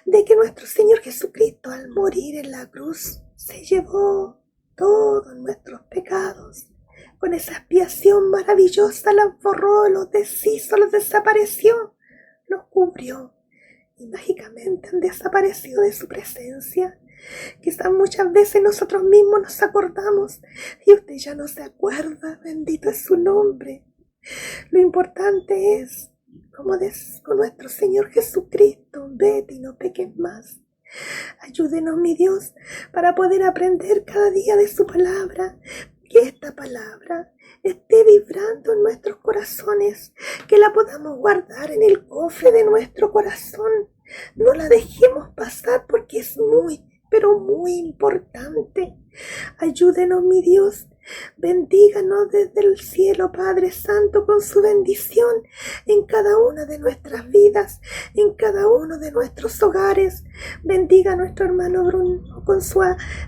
de que nuestro Señor Jesucristo, al morir en la cruz, se llevó todos nuestros pecados. Con esa expiación maravillosa los borró, los deshizo, los desapareció, los cubrió, y mágicamente han desaparecido de su presencia. Quizás muchas veces nosotros mismos nos acordamos y usted ya no se acuerda. Bendito es su nombre. Lo importante es, como dijo nuestro Señor Jesucristo, vete y no peques más. Ayúdenos, mi Dios, para poder aprender cada día de su palabra, que esta palabra esté vibrando en nuestros corazones, que la podamos guardar en el cofre de nuestro corazón. No la dejemos pasar porque es muy, pero muy importante. Ayúdenos, mi Dios. Bendíganos desde el cielo, Padre Santo, con su bendición en cada una de nuestras vidas, en cada uno de nuestros hogares. Bendiga a nuestro hermano Bruno con su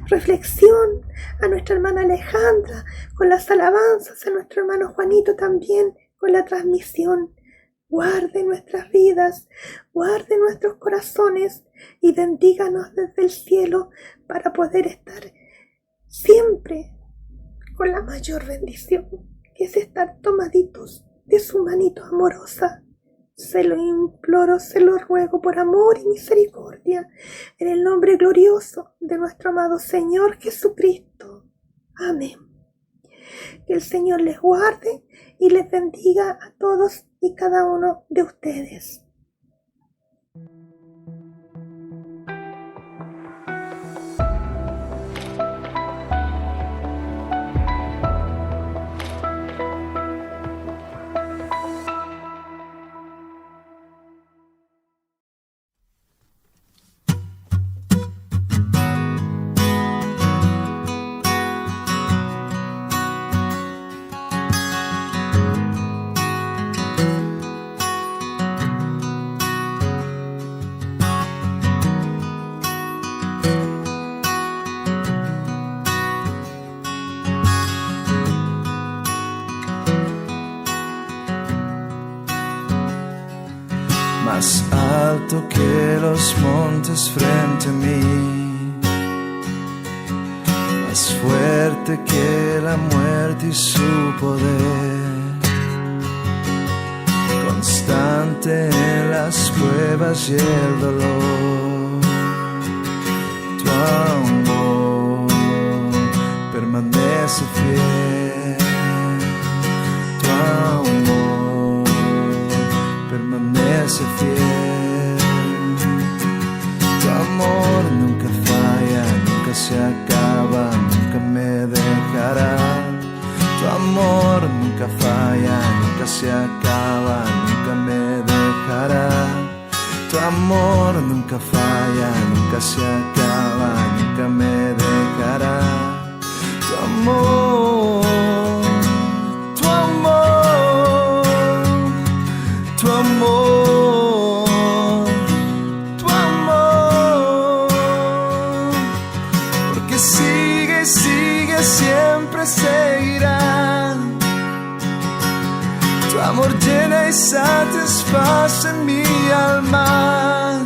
reflexión, a nuestra hermana Alejandra con las alabanzas, a nuestro hermano Juanito también con la transmisión. Guarde nuestras vidas, guarde nuestros corazones y bendíganos desde el cielo para poder estar siempre con la mayor bendición, que es estar tomaditos de su manito amorosa, Se lo imploro, se lo ruego por amor y misericordia, en el nombre glorioso de nuestro amado Señor Jesucristo. Amén. Que el Señor les guarde y les bendiga a todos y cada uno de ustedes. Más alto que los montes frente a mí, más fuerte que la muerte y su poder, constante en las pruebas y el dolor. Tu amor permanece fiel, tu amor permanece fiel. Tu amor nunca falla, nunca se acaba, nunca me dejará. Tu amor nunca falla, nunca se acaba, nunca me dejará. Tu amor nunca falla, nunca se acaba, nunca me dejará. Tu amor, tu amor, tu amor, tu amor, porque sigue y sigue, siempre seguirá. Tu amor llena y satisface mi alma,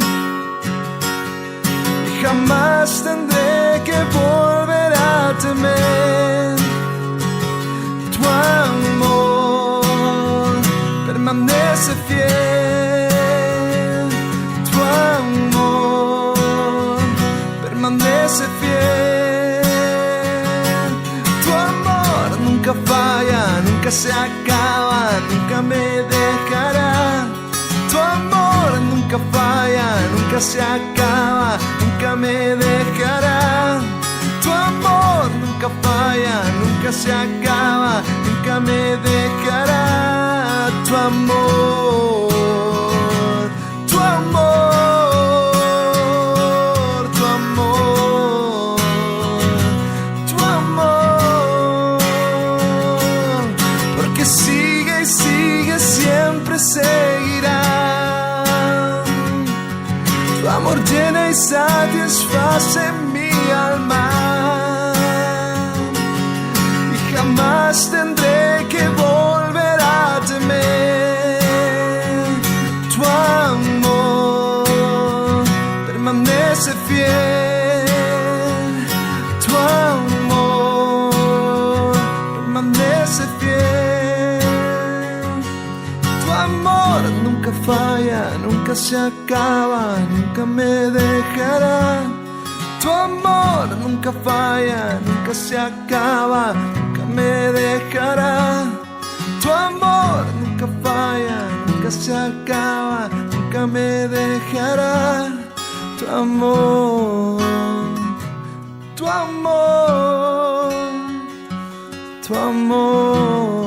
y jamás tendré que volver a temer. Tu amor permanece fiel, tu amor permanece fiel. Tu amor nunca falla, nunca se acaba, nunca me dejará. Tu amor nunca falla, nunca se acaba, nunca me dejará. Tu amor nunca falla, nunca se acaba, nunca me dejará. Tu amor, tu amor, tu amor, tu amor, porque sigue y sigue, siempre seguirá. Tu amor llena y satisface mi alma, y jamás tendré que volver a temer. Tu amor permanece fiel, tu amor permanece fiel. Tu amor nunca falla, nunca se acaba, nunca me dejará. Tu amor nunca falla, nunca se acaba, nunca me dejará. Tu amor nunca falla, nunca se acaba, nunca me dejará. Tu amor, tu amor, tu amor.